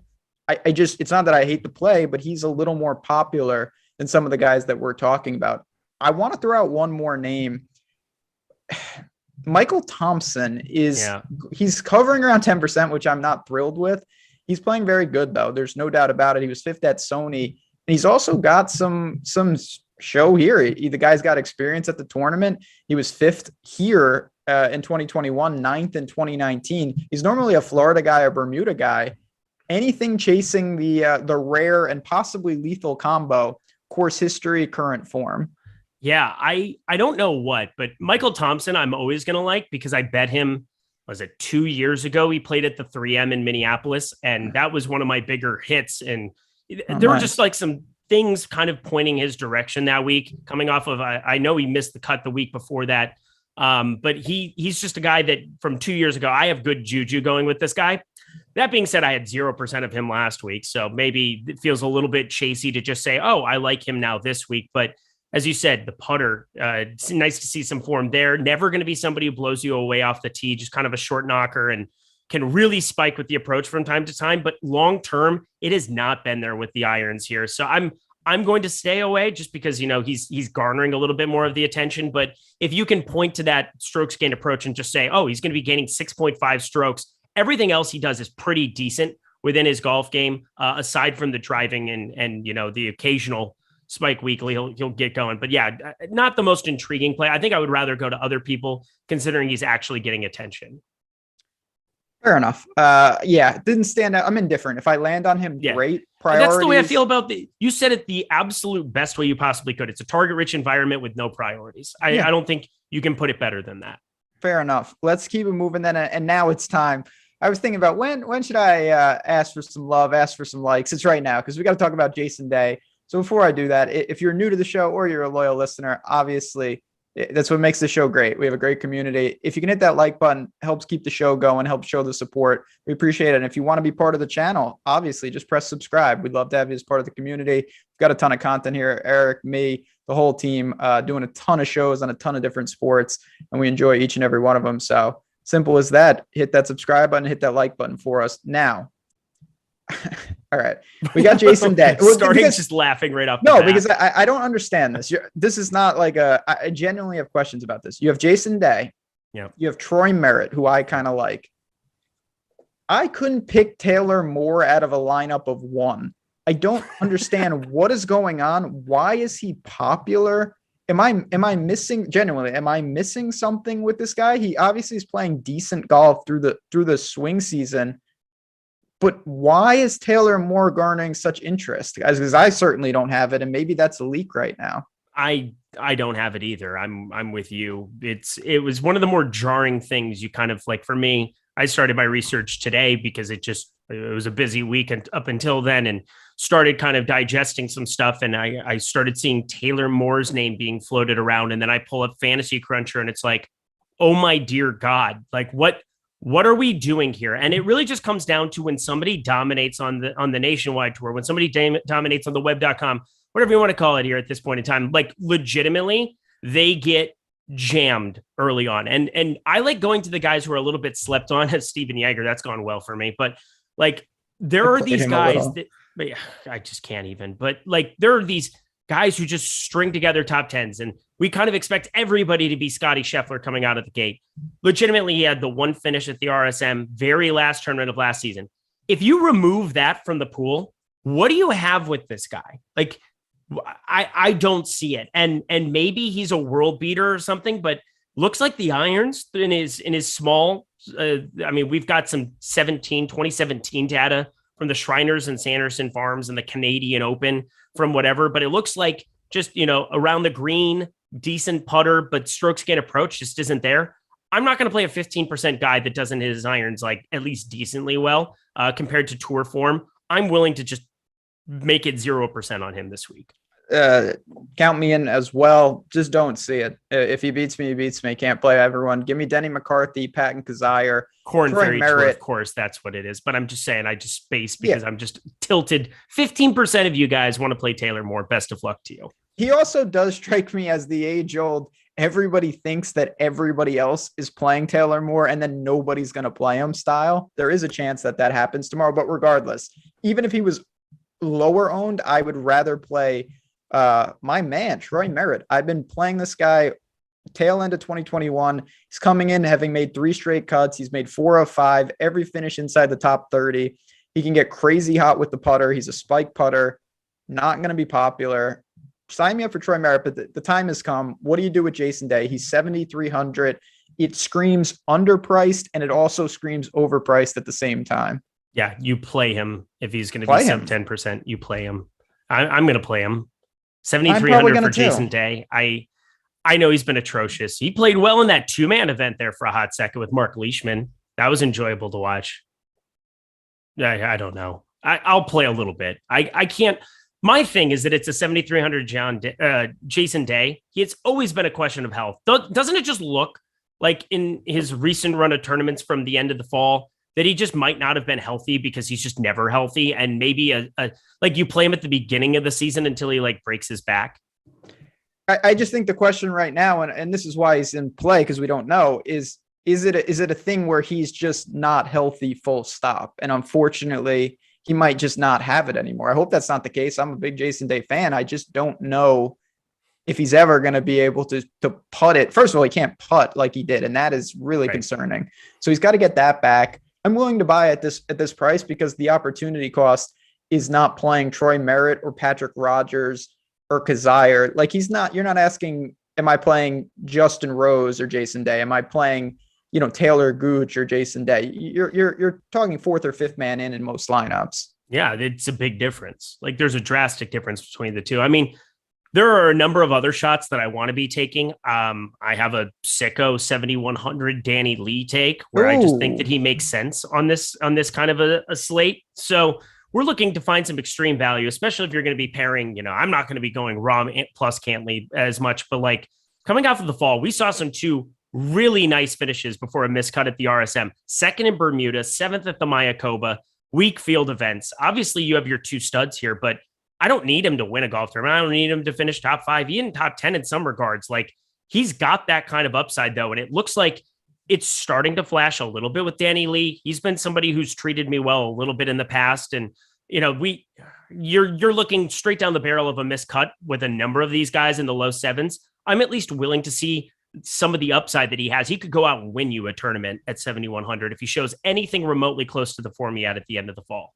I just, it's not that I hate the play, but he's a little more popular than some of the guys that we're talking about. I want to throw out one more name. Michael Thompson he's covering around 10%, which I'm not thrilled with. He's playing very good though. There's no doubt about it. He was fifth at Sony, and he's also got some show here. The guy's got experience at the tournament. He was fifth here in 2021, ninth in 2019. He's normally a Florida guy, a Bermuda guy. Anything chasing the rare and possibly lethal combo, course history, current form. Yeah, I don't know what, but Michael Thompson, I'm always going to like because I bet him, was it 2 years ago? He played at the 3M in Minneapolis, and that was one of my bigger hits. And there were just like some things kind of pointing his direction that week, coming off of, I know he missed the cut the week before that. But he's just a guy that from 2 years ago, I have good juju going with this guy. That being said, I had 0% of him last week. So maybe it feels a little bit chasey to just say, oh, I like him now this week. But as you said, the putter, it's nice to see some form there. Never going to be somebody who blows you away off the tee, just kind of a short knocker and can really spike with the approach from time to time. But long term, it has not been there with the irons here. So I'm going to stay away just because, he's garnering a little bit more of the attention. But if you can point to that strokes gained approach and just say, oh, he's going to be gaining 6.5 strokes, everything else he does is pretty decent within his golf game, aside from the driving and the occasional spike weekly, he'll get going. But yeah, not the most intriguing play. I think I would rather go to other people considering he's actually getting attention. Fair enough. It didn't stand out. I'm indifferent. If I land on him, great. Priorities. That's the way I feel about you said it the absolute best way you possibly could. It's a target rich environment with no priorities. I don't think you can put it better than that. Fair enough. Let's keep it moving then. And now it's time. I was thinking about when should I ask for some love, ask for some likes? It's right now because we got to talk about Jason Day. So before I do that, if you're new to the show or you're a loyal listener, obviously that's what makes the show great. We have a great community. If you can hit that like button, helps keep the show going, helps show the support. We appreciate it. And if you want to be part of the channel, obviously just press subscribe. We'd love to have you as part of the community. We've got a ton of content here. Eric, me, the whole team doing a ton of shows on a ton of different sports, and we enjoy each and every one of them. So simple as that. Hit that subscribe button, hit that like button for us now. All right. We got Jason Day. Starting just laughing right off the bat. Because I don't understand this. This is not like I genuinely have questions about this. You have Jason Day. Yeah. You have Troy Merritt, who I kind of like. I couldn't pick Taylor Moore out of a lineup of one. I don't understand what is going on. Why is he popular? Am I missing genuinely? Am I missing something with this guy? He obviously is playing decent golf through the swing season. But why is Taylor Moore garnering such interest? Because I certainly don't have it, and maybe that's a leak right now. I don't have it either. I'm with you. It was one of the more jarring things. You kind of like, for me, I started my research today because it was a busy week and up until then, and started kind of digesting some stuff. And I started seeing Taylor Moore's name being floated around, and then I pull up Fantasy Cruncher, and it's like, oh my dear God, like what are we doing here? And it really just comes down to when somebody dominates on the nationwide tour, when somebody dominates on the web.com, whatever you want to call it here at this point in time, like legitimately they get jammed early on. And I like going to the guys who are a little bit slept on, as Steven Yeager. That's gone well for me. But like, there are these guys that I just can't even, but like, there are these guys who just string together top tens, and we kind of expect everybody to be Scotty Scheffler coming out of the gate. Legitimately, he had the one finish at the RSM, very last tournament of last season. If you remove that from the pool, what do you have with this guy? Like, I don't see it. And maybe he's a world beater or something, but looks like the irons in his small. We've got some 2017 data from the Shriners and Sanderson Farms and the Canadian Open from whatever, but it looks like just, around the green, decent putter, but strokes gain approach just isn't there. I'm not going to play a 15% guy that doesn't hit his irons like at least decently well compared to tour form. I'm willing to just make it 0% on him this week. Count me in as well. Just don't see it. If he beats me, he beats me. Can't play everyone. Give me Denny McCarthy, Patton Kazire, Corn Ferry Tour, of course, that's what it is. But I'm just saying, I just spaced because I'm just tilted. 15% of you guys want to play Taylor Moore. Best of luck to you. He also does strike me as the age-old, everybody thinks that everybody else is playing Taylor Moore and then nobody's going to play him style, there is a chance that that happens tomorrow. But regardless, even if he was lower owned, I would rather play my man, Troy Merritt. I've been playing this guy tail end of 2021. He's coming in having made 3 straight cuts. He's made 4 of 5, every finish inside the top 30. He can get crazy hot with the putter. He's a spike putter, not going to be popular. Sign me up for Troy Merritt, but the time has come. What do you do with Jason Day? He's 7,300. It screams underpriced, and it also screams overpriced at the same time. Yeah, you play him if he's going to be sub 10%. You play him. I'm going to play him. 7,300 for Jason Day. I know he's been atrocious. He played well in that 2-man event there for a hot second with Mark Leishman. That was enjoyable to watch. I don't know. I'll play a little bit. I can't. My thing is that it's a 7,300 Jason Day. It's always been a question of health. Doesn't it just look like in his recent run of tournaments from the end of the fall that he just might not have been healthy because he's just never healthy? And maybe like you play him at the beginning of the season until he like breaks his back. I just think the question right now, and this is why he's in play because we don't know, is it a thing where he's just not healthy full stop? And unfortunately, he might just not have it anymore. I hope that's not the case. I'm a big Jason Day fan. I just don't know if he's ever going to be able to putt it. First of all, he can't putt like he did, and that is really concerning. So he's got to get that back. I'm willing to buy at this price because the opportunity cost is not playing Troy Merritt or Patrick Rogers or Kazire. Like you're not asking, am I playing Justin Rose or Jason Day? Am I playing, Taylor Gooch or Jason Day? You're talking 4th or 5th man in most lineups. Yeah, it's a big difference. Like there's a drastic difference between the two. I mean, there are a number of other shots that I want to be taking. I have a sicko 7,100 Danny Lee take where I just think that he makes sense on this kind of a slate. So we're looking to find some extreme value, especially if you're going to be pairing, I'm not going to be going Rahm plus Cantley as much, but like coming off of the fall, we saw some 2 really nice finishes before a miscut at the RSM, 2nd in Bermuda, 7th at the Mayakoba, weak field events. Obviously you have your 2 studs here, but I don't need him to win a golf tournament. I don't need him to finish top 5, even top 10 in some regards. Like he's got that kind of upside though. And it looks like it's starting to flash a little bit with Danny Lee. He's been somebody who's treated me well a little bit in the past. And, you're looking straight down the barrel of a miscut with a number of these guys in the low 7s. I'm at least willing to see some of the upside that he has. He could go out and win you a tournament at 7,100 if he shows anything remotely close to the form he had at the end of the fall.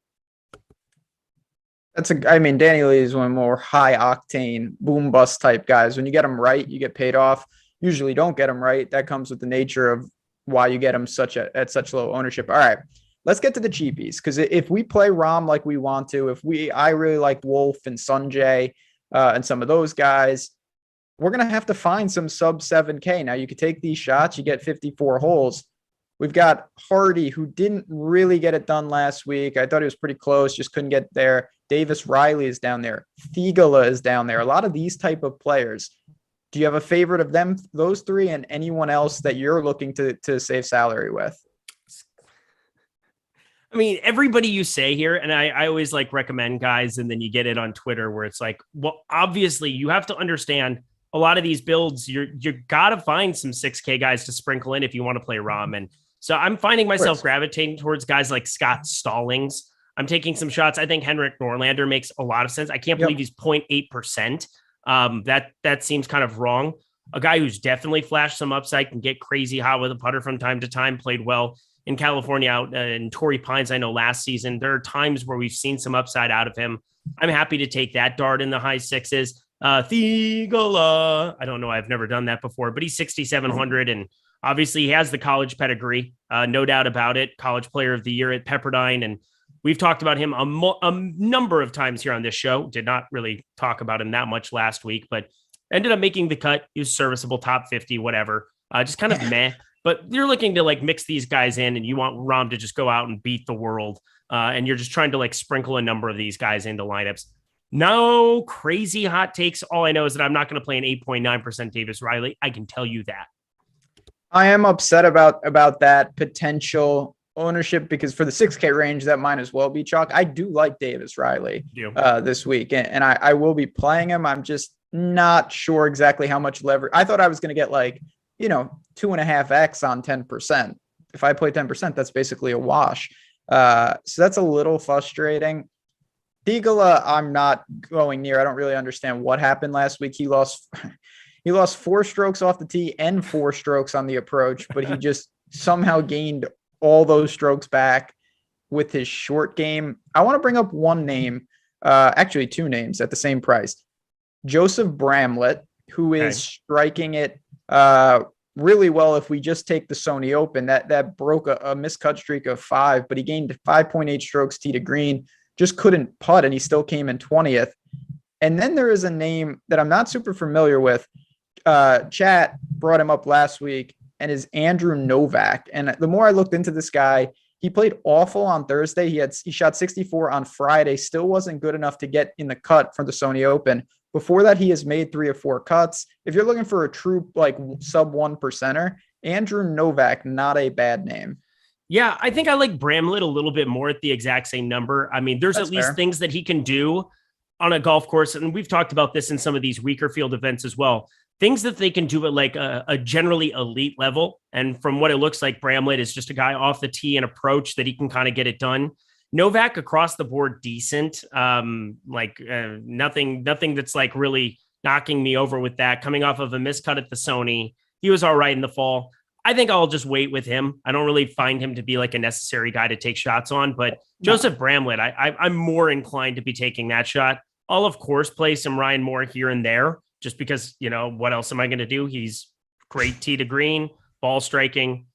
Danny Lee is one of the more high octane boom bust type guys. When you get him right, you get paid off. Usually don't get him right. That comes with the nature of why you get him at such low ownership. All right, let's get to the cheapies. Because if we play Rahm like we want to, I really like Wolf and Sanjay and some of those guys, we're going to have to find some sub 7K. Now you could take these shots, you get 54 holes. We've got Hardy, who didn't really get it done last week. I thought he was pretty close, just couldn't get there. Davis Riley is down there. Thigala is down there. A lot of these type of players. Do you have a favorite of them, those 3, and anyone else that you're looking to save salary with? I mean, everybody you say here, and I always recommend guys, and then you get it on Twitter where it's like, well, obviously you have to understand a lot of these builds, you got to find some 6K guys to sprinkle in if you want to play Rahm. And so I'm finding myself gravitating towards guys like Scott Stallings. I'm taking some shots. I think Henrik Norlander makes a lot of sense. I can't believe he's 0.8%. That seems kind of wrong. A guy who's definitely flashed some upside, can get crazy hot with a putter from time to time, played well in California out in Torrey Pines. I know last season, there are times where we've seen some upside out of him. I'm happy to take that dart in the high 6s. Thigala, I don't know. I've never done that before, but he's 6,700. And obviously he has the college pedigree. No doubt about it. College player of the year at Pepperdine. And we've talked about him a number of times here on this show. Did not really talk about him that much last week, but ended up making the cut. He was serviceable, top 50, whatever. Just kind of meh. But you're looking to mix these guys in, and you want Rahm to just go out and beat the world. And you're just trying to sprinkle a number of these guys into lineups. No crazy hot takes. All I know is that I'm not going to play an 8.9% Davis Riley. I can tell you that. I am upset about that potential ownership because for the 6K range, that might as well be chalk. I do like Davis Riley this week, and I will be playing him. I'm just not sure exactly how much leverage. I thought I was going to get 2.5x on 10%. If I play 10%, that's basically a wash. So that's a little frustrating. Deagala, I'm not going near. I don't really understand what happened last week. He lost 4 strokes off the tee and 4 strokes on the approach, but he just somehow gained all those strokes back with his short game. I want to bring up one name, actually 2 names at the same price. Joseph Bramlett, who is striking it really well. If we just take the Sony Open, that broke a miscut streak of 5, but he gained 5.8 strokes tee to green, just couldn't putt, and he still came in 20th. And then there is a name that I'm not super familiar with. Chat brought him up last week, and is Andrew Novak. And the more I looked into this guy, he played awful on Thursday. He shot 64 on Friday, still wasn't good enough to get in the cut for the Sony Open. Before that, he has made 3 or 4 cuts. If you're looking for a true sub 1%er, Andrew Novak, not a bad name. Yeah, I think I like Bramlett a little bit more at the exact same number. I mean, there's at least things that he can do on a golf course. And we've talked about this in some of these weaker field events as well. Things that they can do at a generally elite level. And from what it looks like, Bramlett is just a guy off the tee and approach that he can kind of get it done. Novak across the board, decent. Nothing that's really knocking me over with that. Coming off of a miscut at the Sony, he was all right in the fall. I think I'll just wait with him. I don't really find him to be a necessary guy to take shots on, but Joseph Bramlett, I'm more inclined to be taking that shot. I'll of course play some Ryan Moore here and there, just because, what else am I going to do? He's great tee to green, ball striking.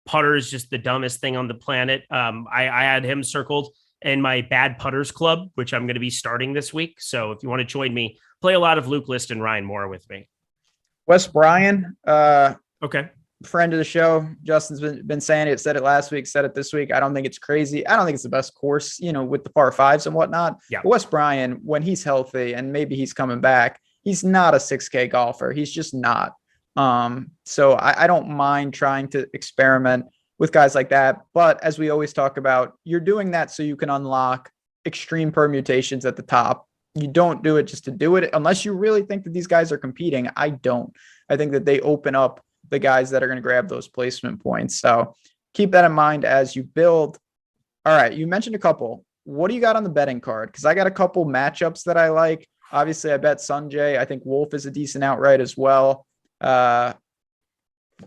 Putter is just the dumbest thing on the planet. I had him circled in my bad putters club, which I'm going to be starting this week. So if you want to join me, play a lot of Luke List and Ryan Moore with me. Wes Bryan. Okay. Friend of the show. Justin's been saying it, said it last week, said it this week. I don't think it's crazy. I don't think it's the best course, with the par 5s and whatnot. Yeah. But Wes Bryan, when he's healthy and maybe he's coming back, he's not a 6K golfer. He's just not. So I don't mind trying to experiment with guys like that. But as we always talk about, you're doing that so you can unlock extreme permutations at the top. You don't do it just to do it unless you really think that these guys are competing. I don't. I think that they open up the guys that are going to grab those placement points. So keep that in mind as you build. All right. You mentioned a couple. What do you got on the betting card? Because I got a couple matchups that I like. Obviously, I bet Sanjay. I think Wolf is a decent outright as well.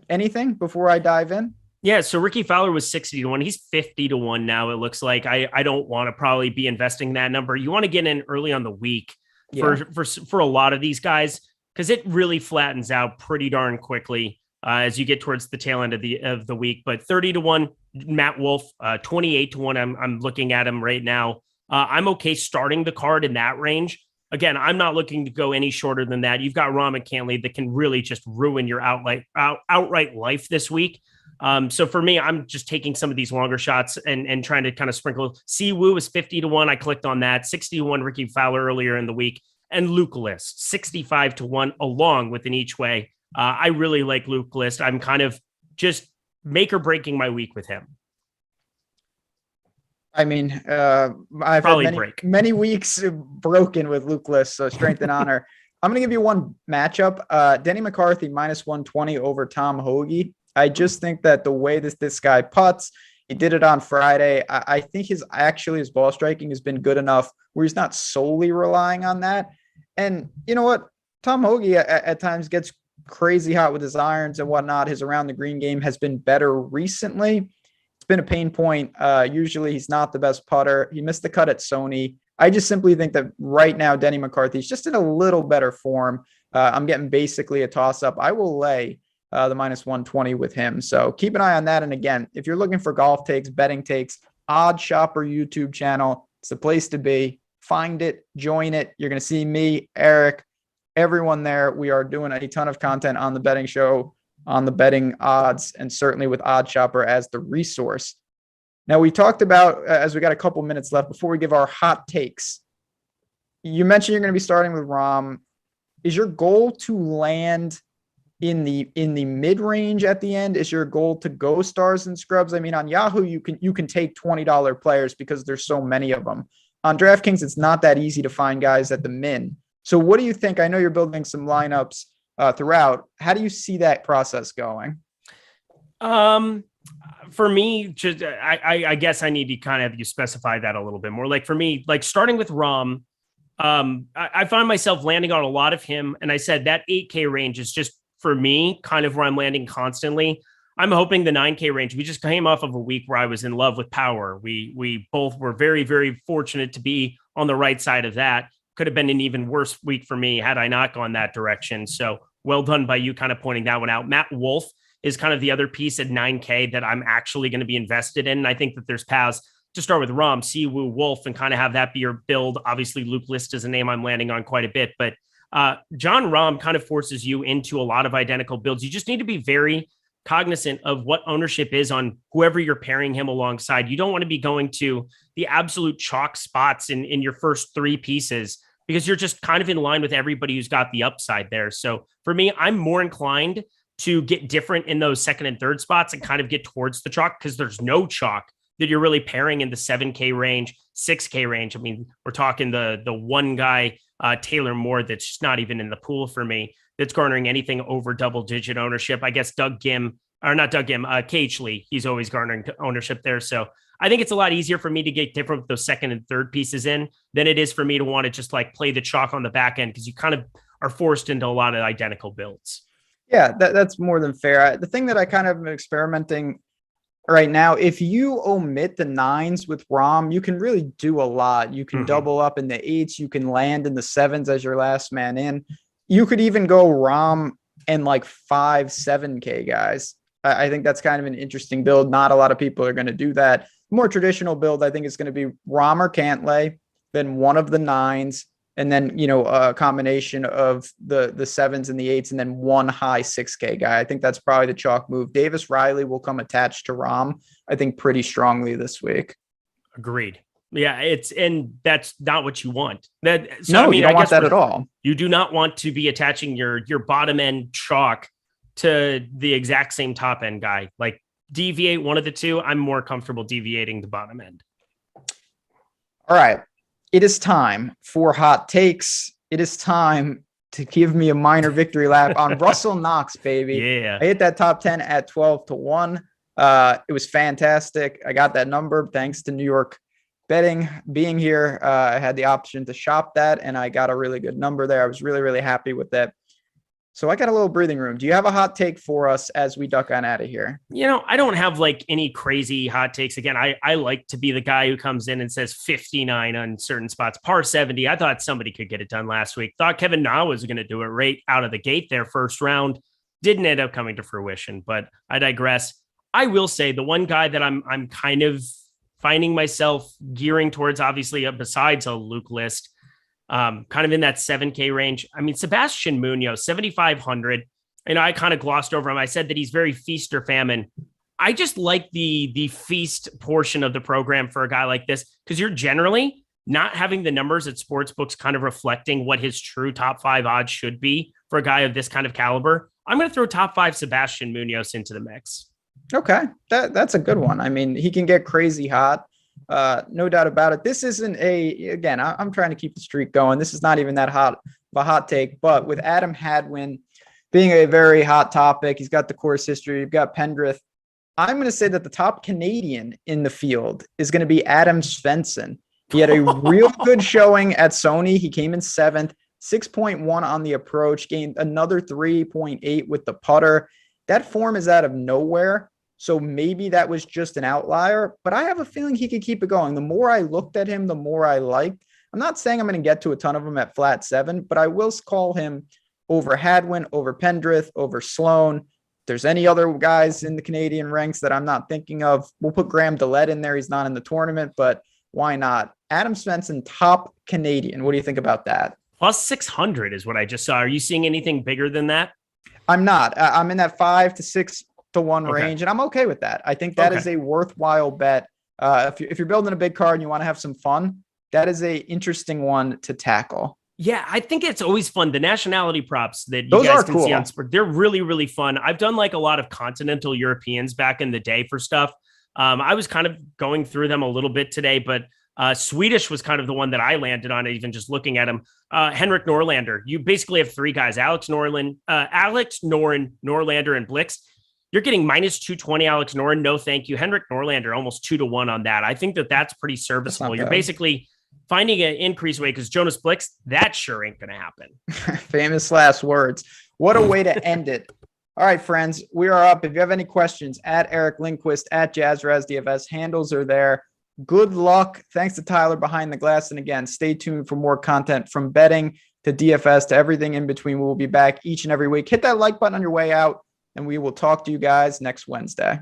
Anything before I dive in? Yeah, so Ricky Fowler was 60-1. He's 50-1 now, it looks like. I don't want to probably be investing that number. You want to get in early on the week for a lot of these guys, because it really flattens out pretty darn quickly as you get towards the tail end of the week. But 30-1, Matt Wolf, 28-1. I'm looking at him right now. I'm okay starting the card in that range. Again, I'm not looking to go any shorter than that. You've got Rahm and Cantley that can really just ruin your outright life this week. So for me, I'm just taking some of these longer shots and trying to kind of sprinkle. Si Woo is 50-1. I clicked on that. 60-1 Ricky Fowler earlier in the week, and Luke List 65-1 along with an each way. I really like Luke List. I'm kind of just make or breaking my week with him. I mean, I've probably had many weeks broken with Luke List, so strength and honor. I'm going to give you one matchup. Denny McCarthy -120 over Tom Hoagie. I just think that the way this guy putts, he did it on Friday. I think his ball striking has been good enough where he's not solely relying on that. And you know what? Tom Hoagie at times gets crazy hot with his irons and whatnot. His around the green game has been better recently. It's been a pain point. Usually he's not the best putter. He missed the cut at Sony. I just simply think that right now Denny McCarthy's just in a little better form. I'm getting basically a toss-up. I will lay the -120 with him. So keep an eye on that. And again, if you're looking for golf takes, betting takes, Odd Shopper YouTube channel, it's the place to be. Find it, join it. You're going to see me, Eric, everyone there. We are doing a ton of content on the betting show, on the betting odds, and certainly with Odd Shopper as the resource. Now, we talked about, as we got a couple minutes left before we give our hot takes, you mentioned you're going to be starting with Rahm. Is your goal to land in the mid-range at the end? Is your goal to go stars and scrubs? I mean, on Yahoo, you can take $20 players because there's so many of them. On DraftKings, it's not that easy to find guys at the min. So what do you think? I know you're building some lineups throughout. How do you see that process going? For me, just I guess I need to kind of have you specify that a little bit more. Like for me, like starting with Rom, I find myself landing on a lot of him, and I said that 8K range is just for me kind of where I'm landing constantly. I'm hoping the 9K range. We just came off of a week where I was in love with power. We both were very, very fortunate to be on the right side of that. Could have been an even worse week for me had I not gone that direction. So well done by you kind of pointing that one out. Matt Wolf is kind of the other piece at 9K that I'm actually going to be invested in. And I think that there's paths to start with Rom, Siwoo, Wolf, and kind of have that be your build. Obviously, Luke List is a name I'm landing on quite a bit, but John Rahm kind of forces you into a lot of identical builds. You just need to be very cognizant of what ownership is on whoever you're pairing him alongside. You don't want to be going to the absolute chalk spots in your first three pieces because you're just kind of in line with everybody who's got the upside there. So for me, I'm more inclined to get different in those second and third spots and kind of get towards the chalk because there's no chalk that you're really pairing in the 7K range, 6K range. I mean, we're talking the one guy, Taylor Moore, that's just not even in the pool for me, that's garnering anything over double-digit ownership. I guess Cagely, he's always garnering ownership there. So I think it's a lot easier for me to get different with those second and third pieces in than it is for me to want to just like play the chalk on the back end because you kind of are forced into a lot of identical builds. Yeah, that's more than fair. The thing that I kind of am experimenting right now, if you omit the 9s with Rom, you can really do a lot. You can double up in the 8s. You can land in the 7s as your last man in. You could even go Rom and like 5, 7K guys. I think that's kind of an interesting build. Not a lot of people are going to do that. More traditional build, I think, is going to be Rom or Cantlay, then one of the 9s, and then, a combination of the 7s and the 8s, and then one high 6K guy. I think that's probably the chalk move. Davis Riley will come attached to Rom, I think, pretty strongly this week. Agreed. Yeah, and that's not what you want. You don't want that at all. You do not want to be attaching your bottom end chalk to the exact same top end guy. Like deviate one of the two. I'm more comfortable deviating the bottom end. All right. It is time for hot takes. It is time to give me a minor victory lap on Russell Knox, baby. Yeah. I hit that top 10 at 12-1. It was fantastic. I got that number thanks to New York betting being here. I had the option to shop that, and I got a really good number there. I was really, really happy with that. So I got a little breathing room. Do you have a hot take for us as we duck on out of here? I don't have like any crazy hot takes. Again, I like to be the guy who comes in and says 59 on certain spots, par 70. I thought somebody could get it done last week. Thought Kevin Na was going to do it right out of the gate there first round. Didn't end up coming to fruition, but I digress. I will say the one guy that I'm kind of finding myself gearing towards, obviously, besides a Luke List, kind of in that 7K range. I mean, Sebastian Munoz, 7,500. I kind of glossed over him. I said that he's very feast or famine. I just like the feast portion of the program for a guy like this because you're generally not having the numbers at sportsbooks kind of reflecting what his true top 5 odds should be for a guy of this kind of caliber. I'm going to throw top 5 Sebastian Munoz into the mix. Okay, that's a good one. I mean, he can get crazy hot. No doubt about it. This isn't again, I'm trying to keep the streak going. This is not even that hot of a hot take, but with Adam Hadwin being a very hot topic, he's got the course history. You've got Pendrith. I'm going to say that the top Canadian in the field is going to be Adam Svensson. He had a real good showing at Sony. He came in 7th, 6.1 on the approach, gained another 3.8 with the putter. That form is out of nowhere. So maybe that was just an outlier, but I have a feeling he could keep it going. The more I looked at him, the more I liked. I'm not saying I'm going to get to a ton of them at flat 7, but I will call him over Hadwin, over Pendrith, over Sloan. If there's any other guys in the Canadian ranks that I'm not thinking of, we'll put Graham DeLette in there. He's not in the tournament, but why not? Adam Svensson, top Canadian. What do you think about that? Plus 600 is what I just saw. Are you seeing anything bigger than that? I'm not. I'm in that 5 to 6 to 1 range, and I'm okay with that. I think that is a worthwhile bet. If you're building a big card and you want to have some fun, that is a interesting one to tackle. Yeah, I think it's always fun. The nationality props that you guys can see on sport, they're really, really fun. I've done like a lot of continental Europeans back in the day for stuff. I was kind of going through them a little bit today, but Swedish was kind of the one that I landed on, even just looking at him. Henrik Norlander. You basically have three guys: Alex Noren, Norlander, and Blix. You're getting minus 220 Alex Noren. No, thank you. Henrik Norlander, almost 2-1 on that. I think that's pretty serviceable. You're basically finding an increased way because Jonas Blix, that sure ain't going to happen. Famous last words. What a way to end it. All right, friends, we are up. If you have any questions, at Eric Lindquist, at JazzRazDFS, handles are there. Good luck. Thanks to Tyler behind the glass. And again, stay tuned for more content from betting to DFS to everything in between. We will be back each and every week. Hit that like button on your way out, and we will talk to you guys next Wednesday.